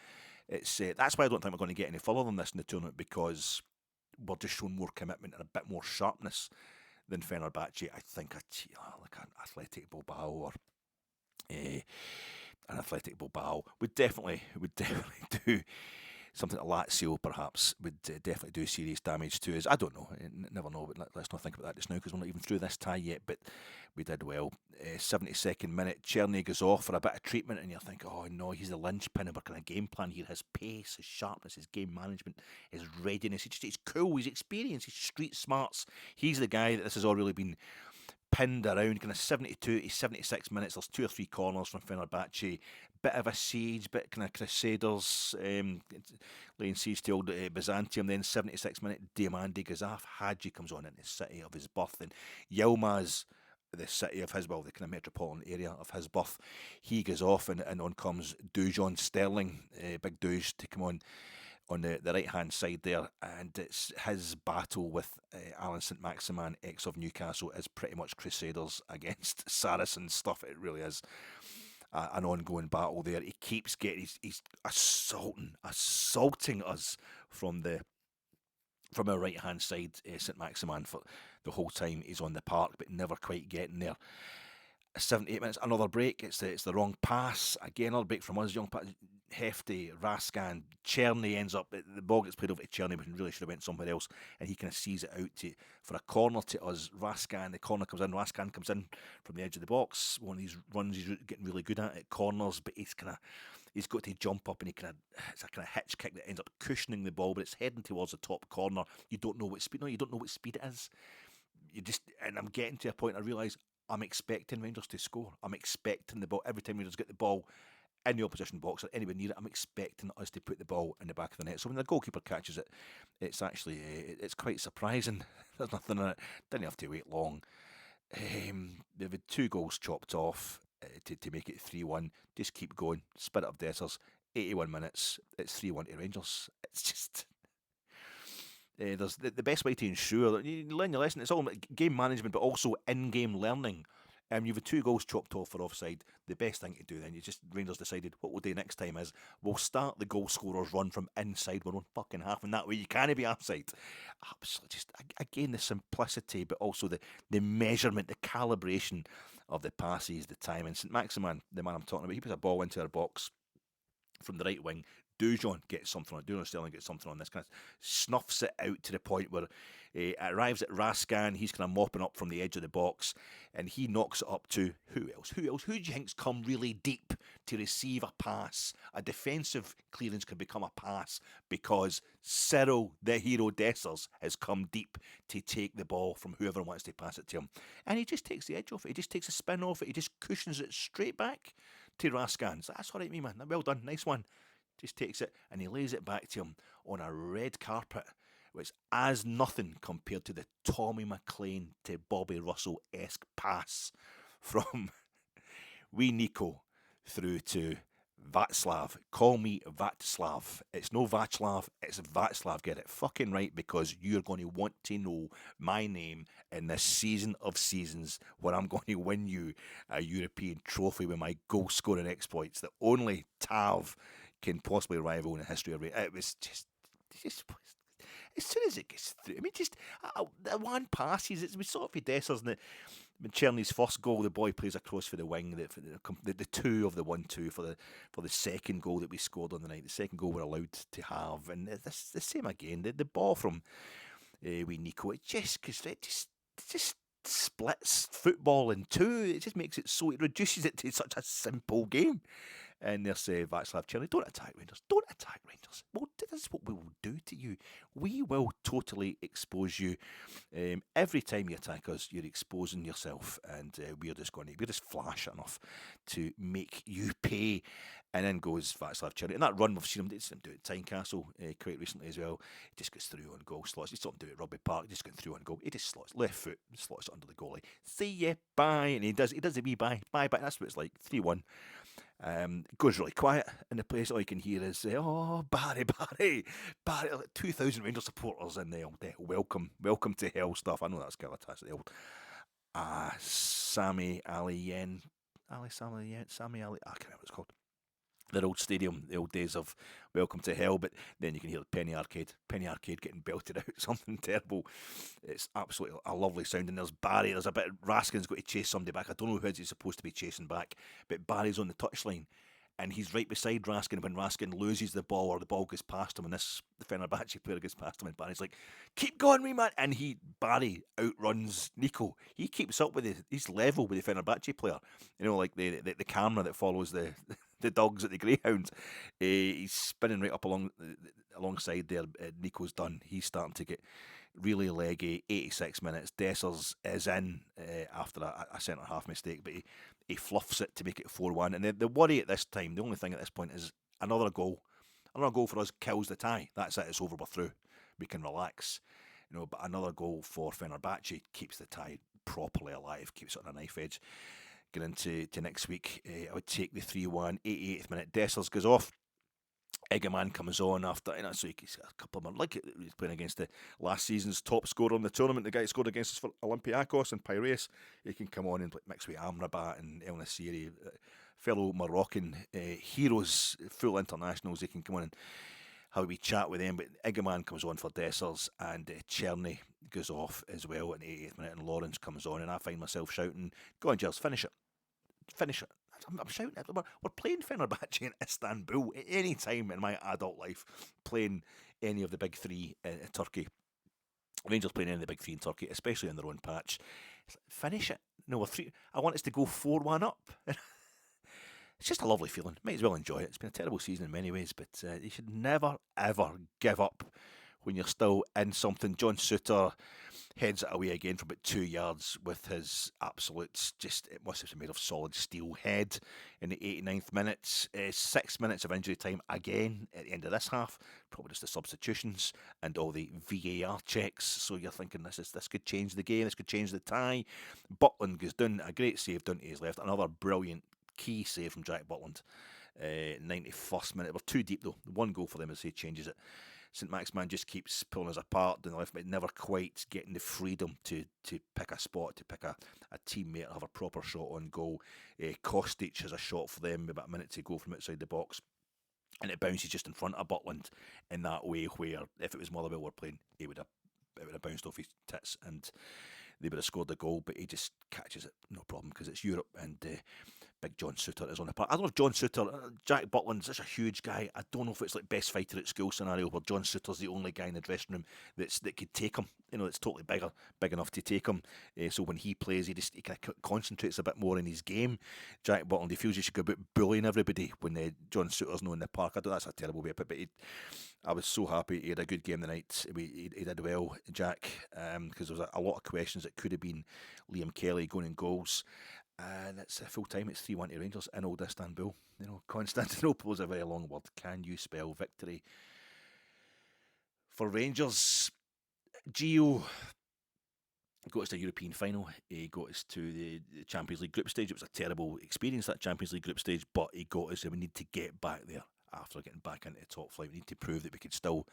It's that's why I don't think we're going to get any further than this in the tournament, because we're just showing more commitment and a bit more sharpness than Fenerbahce. I think like an Athletic Bilbao or an Athletic Bilbao would definitely do something like Lazio, perhaps, would definitely do serious damage to us. I don't know. Never know, but let's not think about that just now, because we're not even through this tie yet, but we did well. 72nd minute, Cerny goes off for a bit of treatment, and you're thinking, oh no, he's the linchpin of our kind of game plan here. His pace, his sharpness, his game management, his readiness. He's cool, his experience, his street smarts. He's the guy that this has all really been pinned around. Kind of 72 to 76 minutes, there's 2 or 3 corners from Fenerbahce. Bit of a siege, bit kind of Crusaders laying siege to old Byzantium. Then 76 minute, Diamandi Gazaf Hadji comes on in the city of his birth, and Yilmaz, the city of his, well, the kind of metropolitan area of his birth, he goes off, and on comes Dujon Sterling, big Duj, to come on the right hand side there, and it's his battle with Alan St Maximin, ex of Newcastle, is pretty much Crusaders against Saracens stuff. It really is an ongoing battle there. He keeps getting, he's assaulting us from our right hand side, St Maximin, for the whole time he's on the park, but never quite getting there. 78 minutes, another break. It's the wrong pass again. Another break from us. Young pass, hefty Raskan. Cerny ends up, the ball gets played over to Cerny, but really should have went somewhere else, and he kind of sees it out for a corner to us. Raskan, the corner comes in. Raskan comes in from the edge of the box. One of these runs he's getting really good at corners, but he's got to jump up, and it's a kind of hitch kick that ends up cushioning the ball, but it's heading towards the top corner. You don't know what speed. No, you don't know what speed it is. And I'm getting to a point I realise I'm expecting Rangers to score. I'm expecting the ball every time Rangers get the ball in the opposition box or anywhere near it. I'm expecting us to put the ball in the back of the net. So when the goalkeeper catches it, it's actually it's quite surprising. There's nothing in it. Didn't have to wait long. They've had 2 goals chopped off to make it 3-1. Just keep going. Spirit of Dessers. 81 minutes. It's 3-1 to Rangers. It's just. There's the best way to ensure that you learn your lesson. It's all game management, but also in-game learning. You've had 2 goals chopped off for offside. The best thing to do then, Rangers decided what we'll do next time is we'll start the goal scorers run from inside our own fucking half, and that way you can't be offside. Absolutely, just again the simplicity, but also the measurement, the calibration of the passes, the time. And St Maximin, the man I'm talking about, he puts a ball into our box from the right wing. Dujon gets something on it. Dujon Sterling gets something on this. Kind of snuffs it out to the point where it arrives at Raskan. He's kind of mopping up from the edge of the box, and he knocks it up to who else? Who do you think's come really deep to receive a pass? A defensive clearance can become a pass because Cyril, the hero Dessers, has come deep to take the ball from whoever wants to pass it to him, and he just takes the edge off it. He just takes a spin off it. He just cushions it straight back to Raskan. So that's all right, me man. Well done, nice one. Just takes it and he lays it back to him on a red carpet, which as nothing compared to the Tommy McLean to Bobby Russell-esque pass from wee Nico through to Václav. Call me Václav. It's no Václav, it's Václav. Get it fucking right, because you're going to want to know my name in this season of seasons where I'm going to win you a European trophy with my goal-scoring exploits that only Tav can possibly rival in the history of it. It was just as soon as it gets through. I mean, just the one passes. It's sort of Dessers, and Cerny's first goal, the boy plays across for the wing. The 2 of the 1-2 for the second goal that we scored on the night. The second goal we're allowed to have, and it's the same again. The ball from wee Nico. It just splits football in 2. It just makes it so. It reduces it to such a simple game. And there's Václav Cerny. Don't attack Rangers. Don't attack Rangers. Well, this is what we will do to you. We will totally expose you. Every time you attack us, you're exposing yourself, and we're just flash enough to make you pay. And then goes Václav Cerny. And that run, we've seen him do it at Tynecastle quite recently as well. He just gets through on goal, slots. He saw him do it at Rugby Park, just going through on goal. He just slots, left foot, slots it under the goalie. See ya, bye. And he does a wee bye. That's what it's like. 3-1. Goes really quiet in the place. All you can hear is, oh, Barry, Barry, Barry. Like 2,000 Rangers supporters in there. Welcome to hell stuff. I know that's kind of attached to the old Sammy Ali Yen. Sammy Ali. I can't remember what it's called. Their old stadium, the old days of Welcome to Hell, but then you can hear the Penny Arcade getting belted out, something terrible. It's absolutely a lovely sound. And there's Barry, there's a bit, Raskin's got to chase somebody back. I don't know who he's supposed to be chasing back, but Barry's on the touchline and he's right beside Raskin when Raskin loses the ball or the ball goes past him and the Fenerbahce player goes past him and Barry's like, keep going, wee man. And Barry outruns Nico. He keeps up with he's level with the Fenerbahce player. You know, like the camera that follows the dogs at the greyhounds. He's spinning right up alongside there. Nico's done. He's starting to get really leggy. 86 minutes. Dessers is in after a centre half mistake, but he fluffs it to make it 4-1. And the worry at this time, the only thing at this point is another goal. Another goal for us kills the tie. That's it. It's over. We're through. We can relax. But another goal for Fenerbahce keeps the tie properly alive. Keeps it on a knife edge. Going into next week, I would take the 3-1, 88th minute. Dessers goes off. Egeman comes on after, so he's got a couple of months. Like he's playing against the last season's top scorer in the tournament, the guy who scored against us for Olympiacos and Piraeus. He can come on and mix with Amrabat and El Nassiri, fellow Moroccan heroes, full internationals. He can come on and have a wee chat with them. But Egeman comes on for Dessers and Cerny goes off as well in the 80th minute, and Lawrence comes on, and I find myself shouting, "Go on, Gels, finish it. Finish it." I'm shouting at them. We're playing Fenerbahce in Istanbul at any time in my adult life, playing any of the big three in Turkey. Rangers playing any of the big three in Turkey, especially in their own patch. Finish it. No, we're three. I want us to go 4-1 up. It's just a lovely feeling. Might as well enjoy it. It's been a terrible season in many ways, but you should never, ever give up when you're still in something. John Souttar heads it away again from about 2 yards with his absolute, it must have been made of solid steel head in the 89th minute. 6 minutes of injury time again at the end of this half. Probably just the substitutions and all the VAR checks. So you're thinking this could change the game, this could change the tie. Butland goes down, a great save down to his left. Another brilliant key save from Jack Butland. 91st minute. We're too deep though. One goal for them as he changes it. St Maximin just keeps pulling us apart down the left, but never quite getting the freedom to pick a spot, to pick a teammate, have a proper shot on goal. Kostic has a shot for them, about a minute to go from outside the box, and it bounces just in front of Butland in that way where if it was Motherwell were playing, it would have bounced off his tits and they would have scored the goal, but he just catches it, no problem, because it's Europe and big John Souttar is on the park. I don't know if John Souttar, Jack Butland's such a huge guy. I don't know if it's like best fighter at school scenario where John Souttar's the only guy in the dressing room that could take him. It's totally big enough to take him. So when he plays, he kind of concentrates a bit more in his game. Jack Butland, he feels he should go about bullying everybody when John Souttar's not in the park. I don't. That's a terrible way to put it, but I was so happy he had a good game tonight. He did well, Jack, because there was a lot of questions. It could have been Liam Kelly going in goals. And it's full time. It's 3-1 to Rangers in old Istanbul. Constantinople is a very long word. Can you spell victory for Rangers? Gio got us to a European final. He got us to the Champions League group stage. It was a terrible experience, that Champions League group stage, but he got us, and we need to get back there after getting back into the top flight. We need to prove that we could still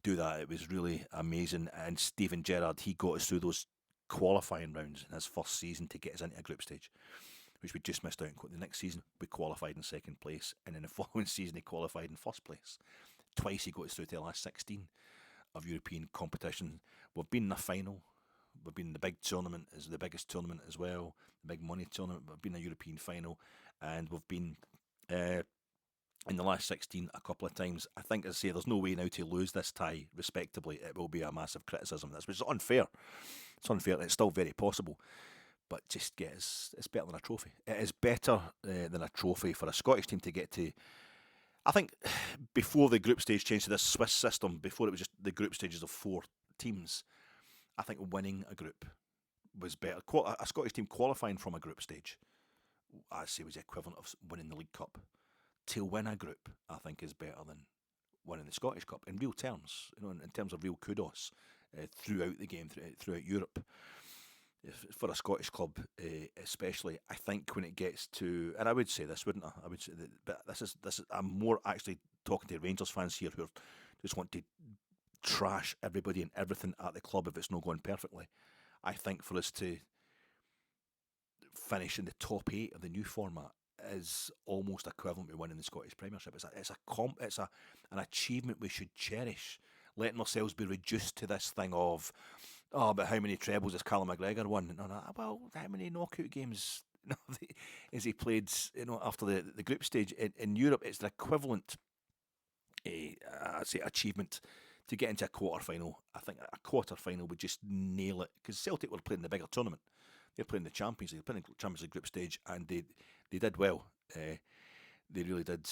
do that. It was really amazing. And Steven Gerrard, he got us through those qualifying rounds in his first season to get us into a group stage, which we just missed out on. The next season we qualified in second place, and in the following season he qualified in first place. Twice he got us through to the last 16 of European competition. We've been in the final, we've been in the big tournament, is the biggest tournament as well, the big money tournament. We've been in a European final, and we've been in the last 16 a couple of times. I think, as I say, there's no way now to lose this tie respectably. It will be a massive criticism of this, which is unfair. It's unfair. It's still very possible, but just it's better than a trophy. It is better than a trophy for a Scottish team to get to. I think before the group stage changed to this Swiss system, before it was just the group stages of 4 teams, I think winning a group was better. A Scottish team qualifying from a group stage, I'd say, was the equivalent of winning the League Cup. To win a group, I think, is better than winning the Scottish Cup in real terms, in terms of real kudos throughout the game, throughout Europe. for a Scottish club, especially, I think when it gets to, and I would say this, wouldn't I? I would say that, but this is. I'm more actually talking to Rangers fans here who just want to trash everybody and everything at the club if it's not going perfectly. I think for us to finish in the top eight of the new format is almost equivalent to winning the Scottish Premiership. It's an achievement we should cherish. Letting ourselves be reduced to this thing of, oh, but how many trebles has Callum McGregor won? No, no, well, how many knockout games has he played? After the group stage in Europe, it's the equivalent, I'd say, achievement to get into a quarter final. I think a quarter final would just nail it because Celtic were playing the bigger tournament. They're playing the Champions League, playing the Champions League group stage, and they did well. They really did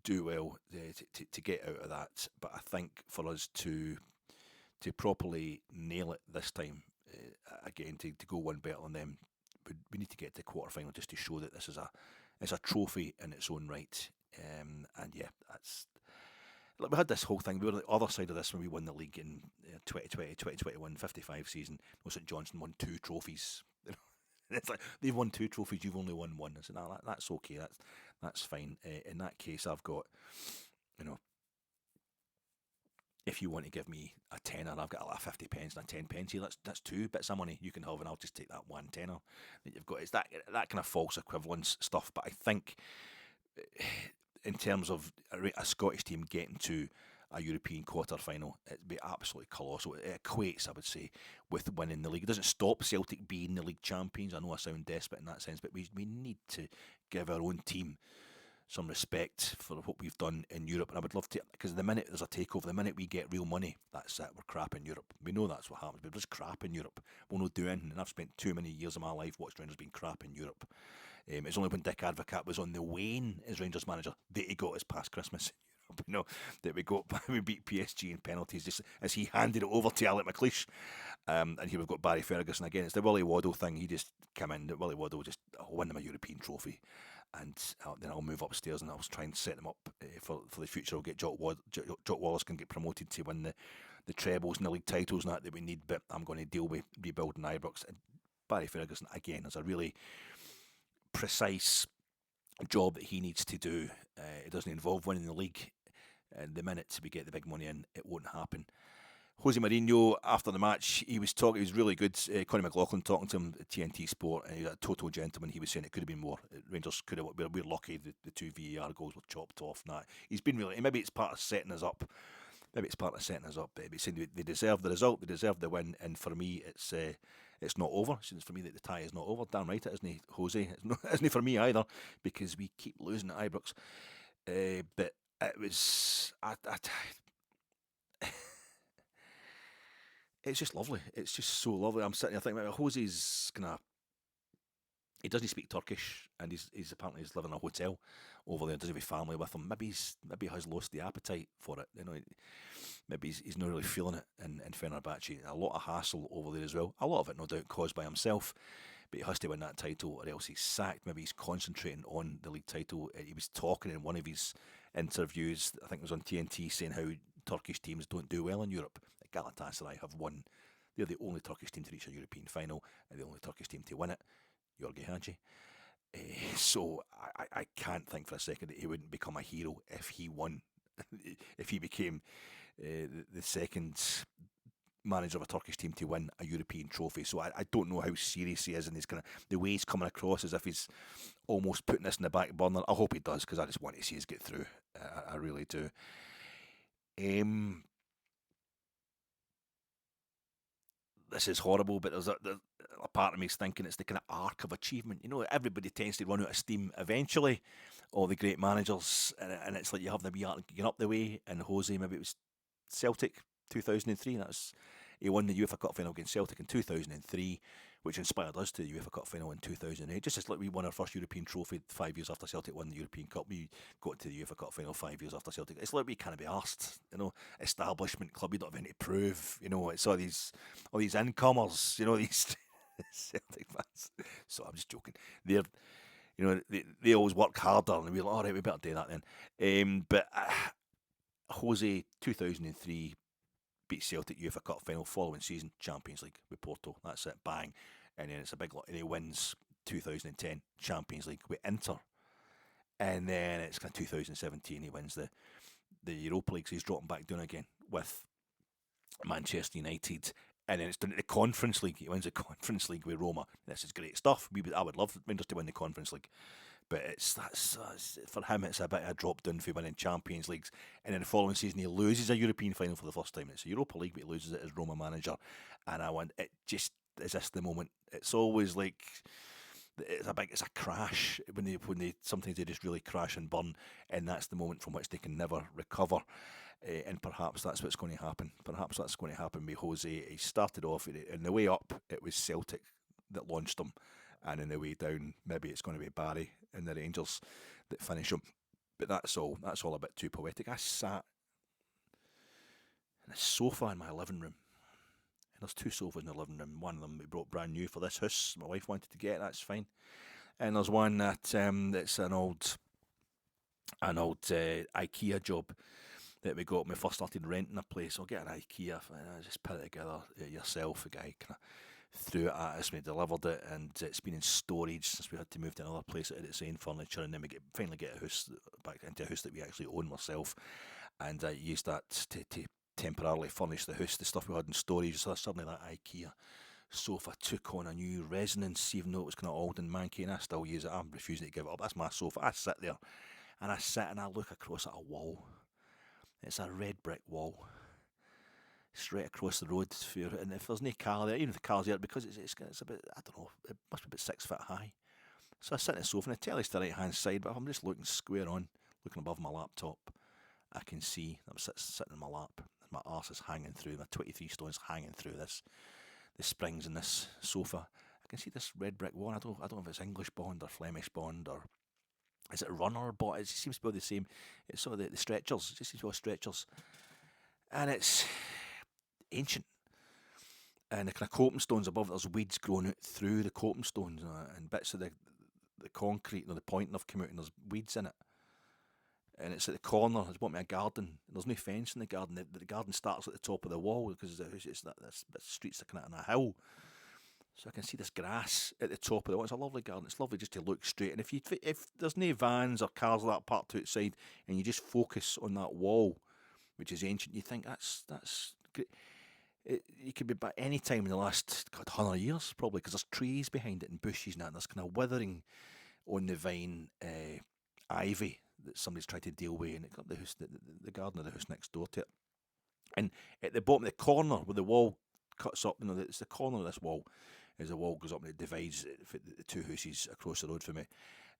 do well to get out of that. But I think for us to properly nail it this time, again, to go one better than them, we need to get to the quarter final just to show that this is a trophy in its own right. And yeah, that's. Like we had this whole thing. We were on the other side of this when we won the league in 2020, 2021, 55 season. St Johnstone won 2 trophies. It's like they've won 2 trophies, you've only won 1. I said, no, that's okay. That's fine. In that case, I've got, if you want to give me a tenner, I've got a 50 pence and a 10 pence here. That's 2 bits of money you can have, and I'll just take that 1 tenner that you've got. It's that kind of false equivalence stuff. But I think, in terms of a Scottish team getting to a European quarter final, it'd be absolutely colossal. It equates, I would say, with winning the league. It doesn't stop Celtic being the league champions. I know I sound desperate in that sense, but we need to give our own team some respect for what we've done in Europe. And I would love to, because the minute there's a takeover, the minute we get real money, that's it. We're crap in Europe. We know that's what happens. We're just crap in Europe. We'll not do anything. And I've spent too many years of my life watching Rangers being crap in Europe. It's only when Dick Advocaat was on the wane as Rangers manager that he got us past Christmas. That we beat PSG in penalties just as he handed it over to Alec McLeish. And here we've got Barry Ferguson again. It's the Willie Waddle thing. He just came in. Willie Waddle just, I'll win them a European trophy, and then I'll move upstairs and I'll try and set them up for the future. I'll get Jock Wallace can get promoted to win the trebles and the league titles and that we need, but I'm going to deal with rebuilding Ibrox. And Barry Ferguson again has a really precise job that he needs to do. It doesn't involve winning the league. And the minute we get the big money in, it won't happen. Jose Mourinho, after the match, he was really good. Conor McLaughlin talking to him at TNT Sport, and he was a total gentleman. He was saying it could have been more. Rangers could have. We're lucky the 2 VAR goals were chopped off. And that he's been really. Maybe it's part of setting us up. But he's saying they deserve the result. They deserve the win. And for me, it's not over. Since for me that the tie is not over. Damn right it isn't he, Jose. Isn't for me either, because we keep losing at Ibrox. But it was. It's just lovely. It's just so lovely. I'm sitting here thinking, Jose's he doesn't speak Turkish, and he's apparently living in a hotel over there. Doesn't have a family with him. Maybe he has lost the appetite for it. Maybe he's not really feeling it in Fenerbahce. A lot of hassle over there as well. A lot of it, no doubt, caused by himself. But he has to win that title, or else he's sacked. Maybe he's concentrating on the league title. He was talking in one of his interviews, I think it was on TNT, saying how Turkish teams don't do well in Europe. Galatasaray have won. They're the only Turkish team to reach a European final, and the only Turkish team to win it. Jorge Hagi. So I can't think for a second that he wouldn't become a hero if he won. If he became the second manager of a Turkish team to win a European trophy. So I don't know how serious he is, and the way he's coming across as if he's almost putting this in the back burner. I hope he does, because I just want to see us get through. I really do. This is horrible, but there's a part of me is thinking it's the kind of arc of achievement. Everybody tends to run out of steam eventually, all the great managers, and it's like you have the wee arc getting up the way. And Jose, maybe it was Celtic 2003. He won the UEFA Cup final against Celtic in 2003, which inspired us to the UEFA Cup final in 2008. Just as like we won our first European trophy 5 years after Celtic won the European Cup, we got to the UEFA Cup final 5 years after Celtic. It's like we can't be arsed, establishment club. You don't have anything to prove. It's all these incomers. These Celtic fans. So I'm just joking. They always work harder, and we're like, all right, we better do that then. But Jose 2003. beat Celtic Uefa Cup final, following season Champions League with Porto. That's it, bang. And then it's a big lot. And he wins 2010 Champions League with Inter. And then it's kind of 2017, he wins the Europa League, so he's dropping back down again with Manchester United. And then it's done at the Conference League. He wins the Conference League with Roma. This is great stuff. I would love Rangers to win the Conference League. But that's for him, it's a bit of a drop down for winning Champions Leagues. And then the following season, he loses a European final for the first time. It's a Europa League, but he loses it as Roma manager. And I went, it just, is this the moment? It's always like, it's a crash when they sometimes they just really crash and burn, and that's the moment from which they can never recover. And perhaps that's what's going to happen. Perhaps that's going to happen with Jose. He started off in the way up, it was Celtic that launched him, and in the way down, maybe it's going to be Barry and the Rangers that finish him. But that's all a bit too poetic. I sat in a sofa in my living room. And there's 2 sofas in the living room. One of them we brought brand new for this house. My wife wanted to get, that's fine. And there's one that that's an old IKEA job that we got when we first started renting a place. I'll get an IKEA, just put it together yourself. The guy kind of threw it at us, we delivered it, and it's been in storage since we had to move to another place that had its own furniture, and then we finally get a house back into a house that we actually own ourselves, and I used that to temporarily furnish the house, the stuff we had in storage. So suddenly that IKEA sofa took on a new resonance, even though it was kind of old and manky, and I still use it. I'm refusing to give it up. That's my sofa. I sit there and I look across at a wall. It's a red brick wall straight across the road, and if there's no car there, even if the car's there, because it's a bit, I don't know, it must be about 6 foot high. So I sit on the sofa, and the telly's to the right hand side, but I'm just looking square on, looking above my laptop. I can see I'm sitting in my lap, and my arse is hanging through, my 23 stones hanging through the springs in this sofa. I can see this red brick wall. I don't know if it's English bond or Flemish bond, or is it runner, but it seems to be the same. It's sort of the stretchers. It just seems to be stretchers, and it's ancient. And the kind of coping stones above, there's weeds growing out through the coping stones, and bits of the concrete, the pointing have come out, and there's weeds in it. And it's at the corner. It's bought me a garden. There's no fence in the garden. The garden starts at the top of the wall because it's the streets are kind of on a hill. So I can see this grass at the top of the wall. It's a lovely garden. It's lovely just to look straight. And if there's no vans or cars like that parked outside, and you just focus on that wall, which is ancient, you think that's great. You could be back any time in the last 100 years, probably, because there's trees behind it and bushes and that. And there's kind of withering on the vine ivy that somebody's tried to deal with, and it got the house, the garden of the house next door to it. And at the bottom, the corner where the wall cuts up, it's the corner of this wall, as the wall goes up and it divides the 2 houses across the road from me.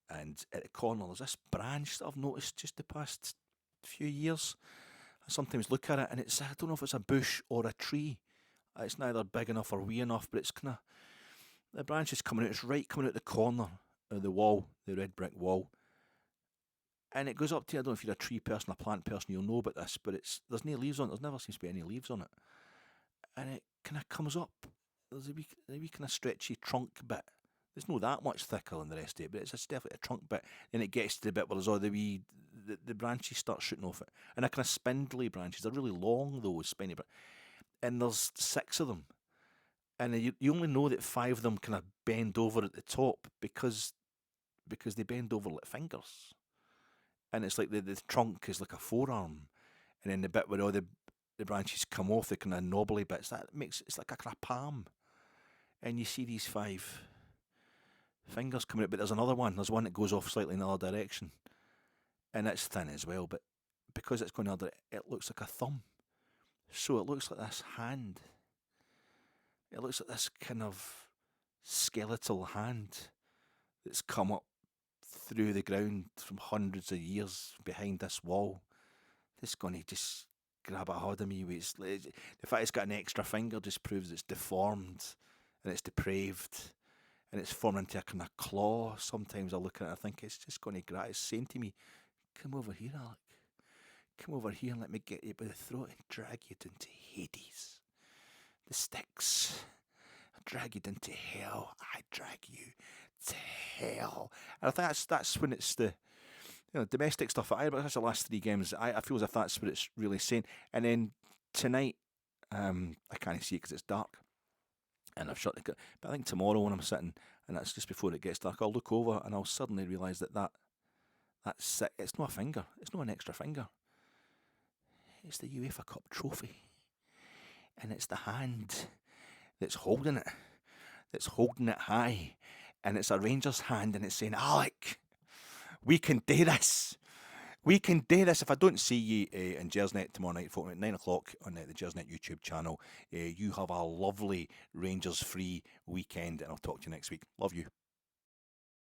And at the corner, there's this branch that I've noticed just the past few years. I sometimes look at it, and I don't know if it's a bush or a tree. It's neither big enough or wee enough, but it's kind of, the branch is coming out. It's right coming out the corner of the wall, the red brick wall. And it goes up to, I don't know if you're a tree person, a plant person, you'll know about this, but there's no leaves on it. There's never seems to be any leaves on it. And it kind of comes up. There's a wee kind of stretchy trunk bit. It's not that much thicker than the rest of it, but it's definitely a trunk bit. Then it gets to the bit where there's all the branches start shooting off it. And a kind of spindly branches. They're really long, those spiny branches. And there's 6 of them. And you only know that 5 of them kind of bend over at the top because they bend over like fingers. And it's like the trunk is like a forearm, and then the bit where all the branches come off, the kind of knobbly bits, it's like a kind of palm. And you see these 5 fingers coming out, but there's another one. There's one that goes off slightly in the other direction, and it's thin as well. But because it's going the other, it looks like a thumb. So it looks like this hand. It looks like this kind of skeletal hand that's come up through the ground from hundreds of years behind this wall. It's going to just grab a hold of me. The fact it's got an extra finger just proves it's deformed and it's depraved and it's formed into a kind of claw. Sometimes I look at it and I think it's just going to grab. It's saying to me, "Come over here, Alec. Come over here and let me get you by the throat and drag you down to Hades. The sticks. I drag you down to hell. I drag you to hell." And I think that's when it's the domestic stuff. That's the last 3 games. I feel as if that's what it's really saying. And then tonight, I can't see it because it's dark, and I've shut the. But I think tomorrow when I'm sitting, and that's just before it gets dark, I'll look over and I'll suddenly realise that's it. It's not a finger. It's not an extra finger. It's the UEFA Cup trophy, and it's the hand that's holding it. That's holding it high, and it's a Rangers hand, and it's saying, "Alec, we can do this. We can do this." If I don't see you in Jersnet tomorrow night, folk, at 9 o'clock on the Jersnet YouTube channel, you have a lovely Rangers free weekend, and I'll talk to you next week. Love you.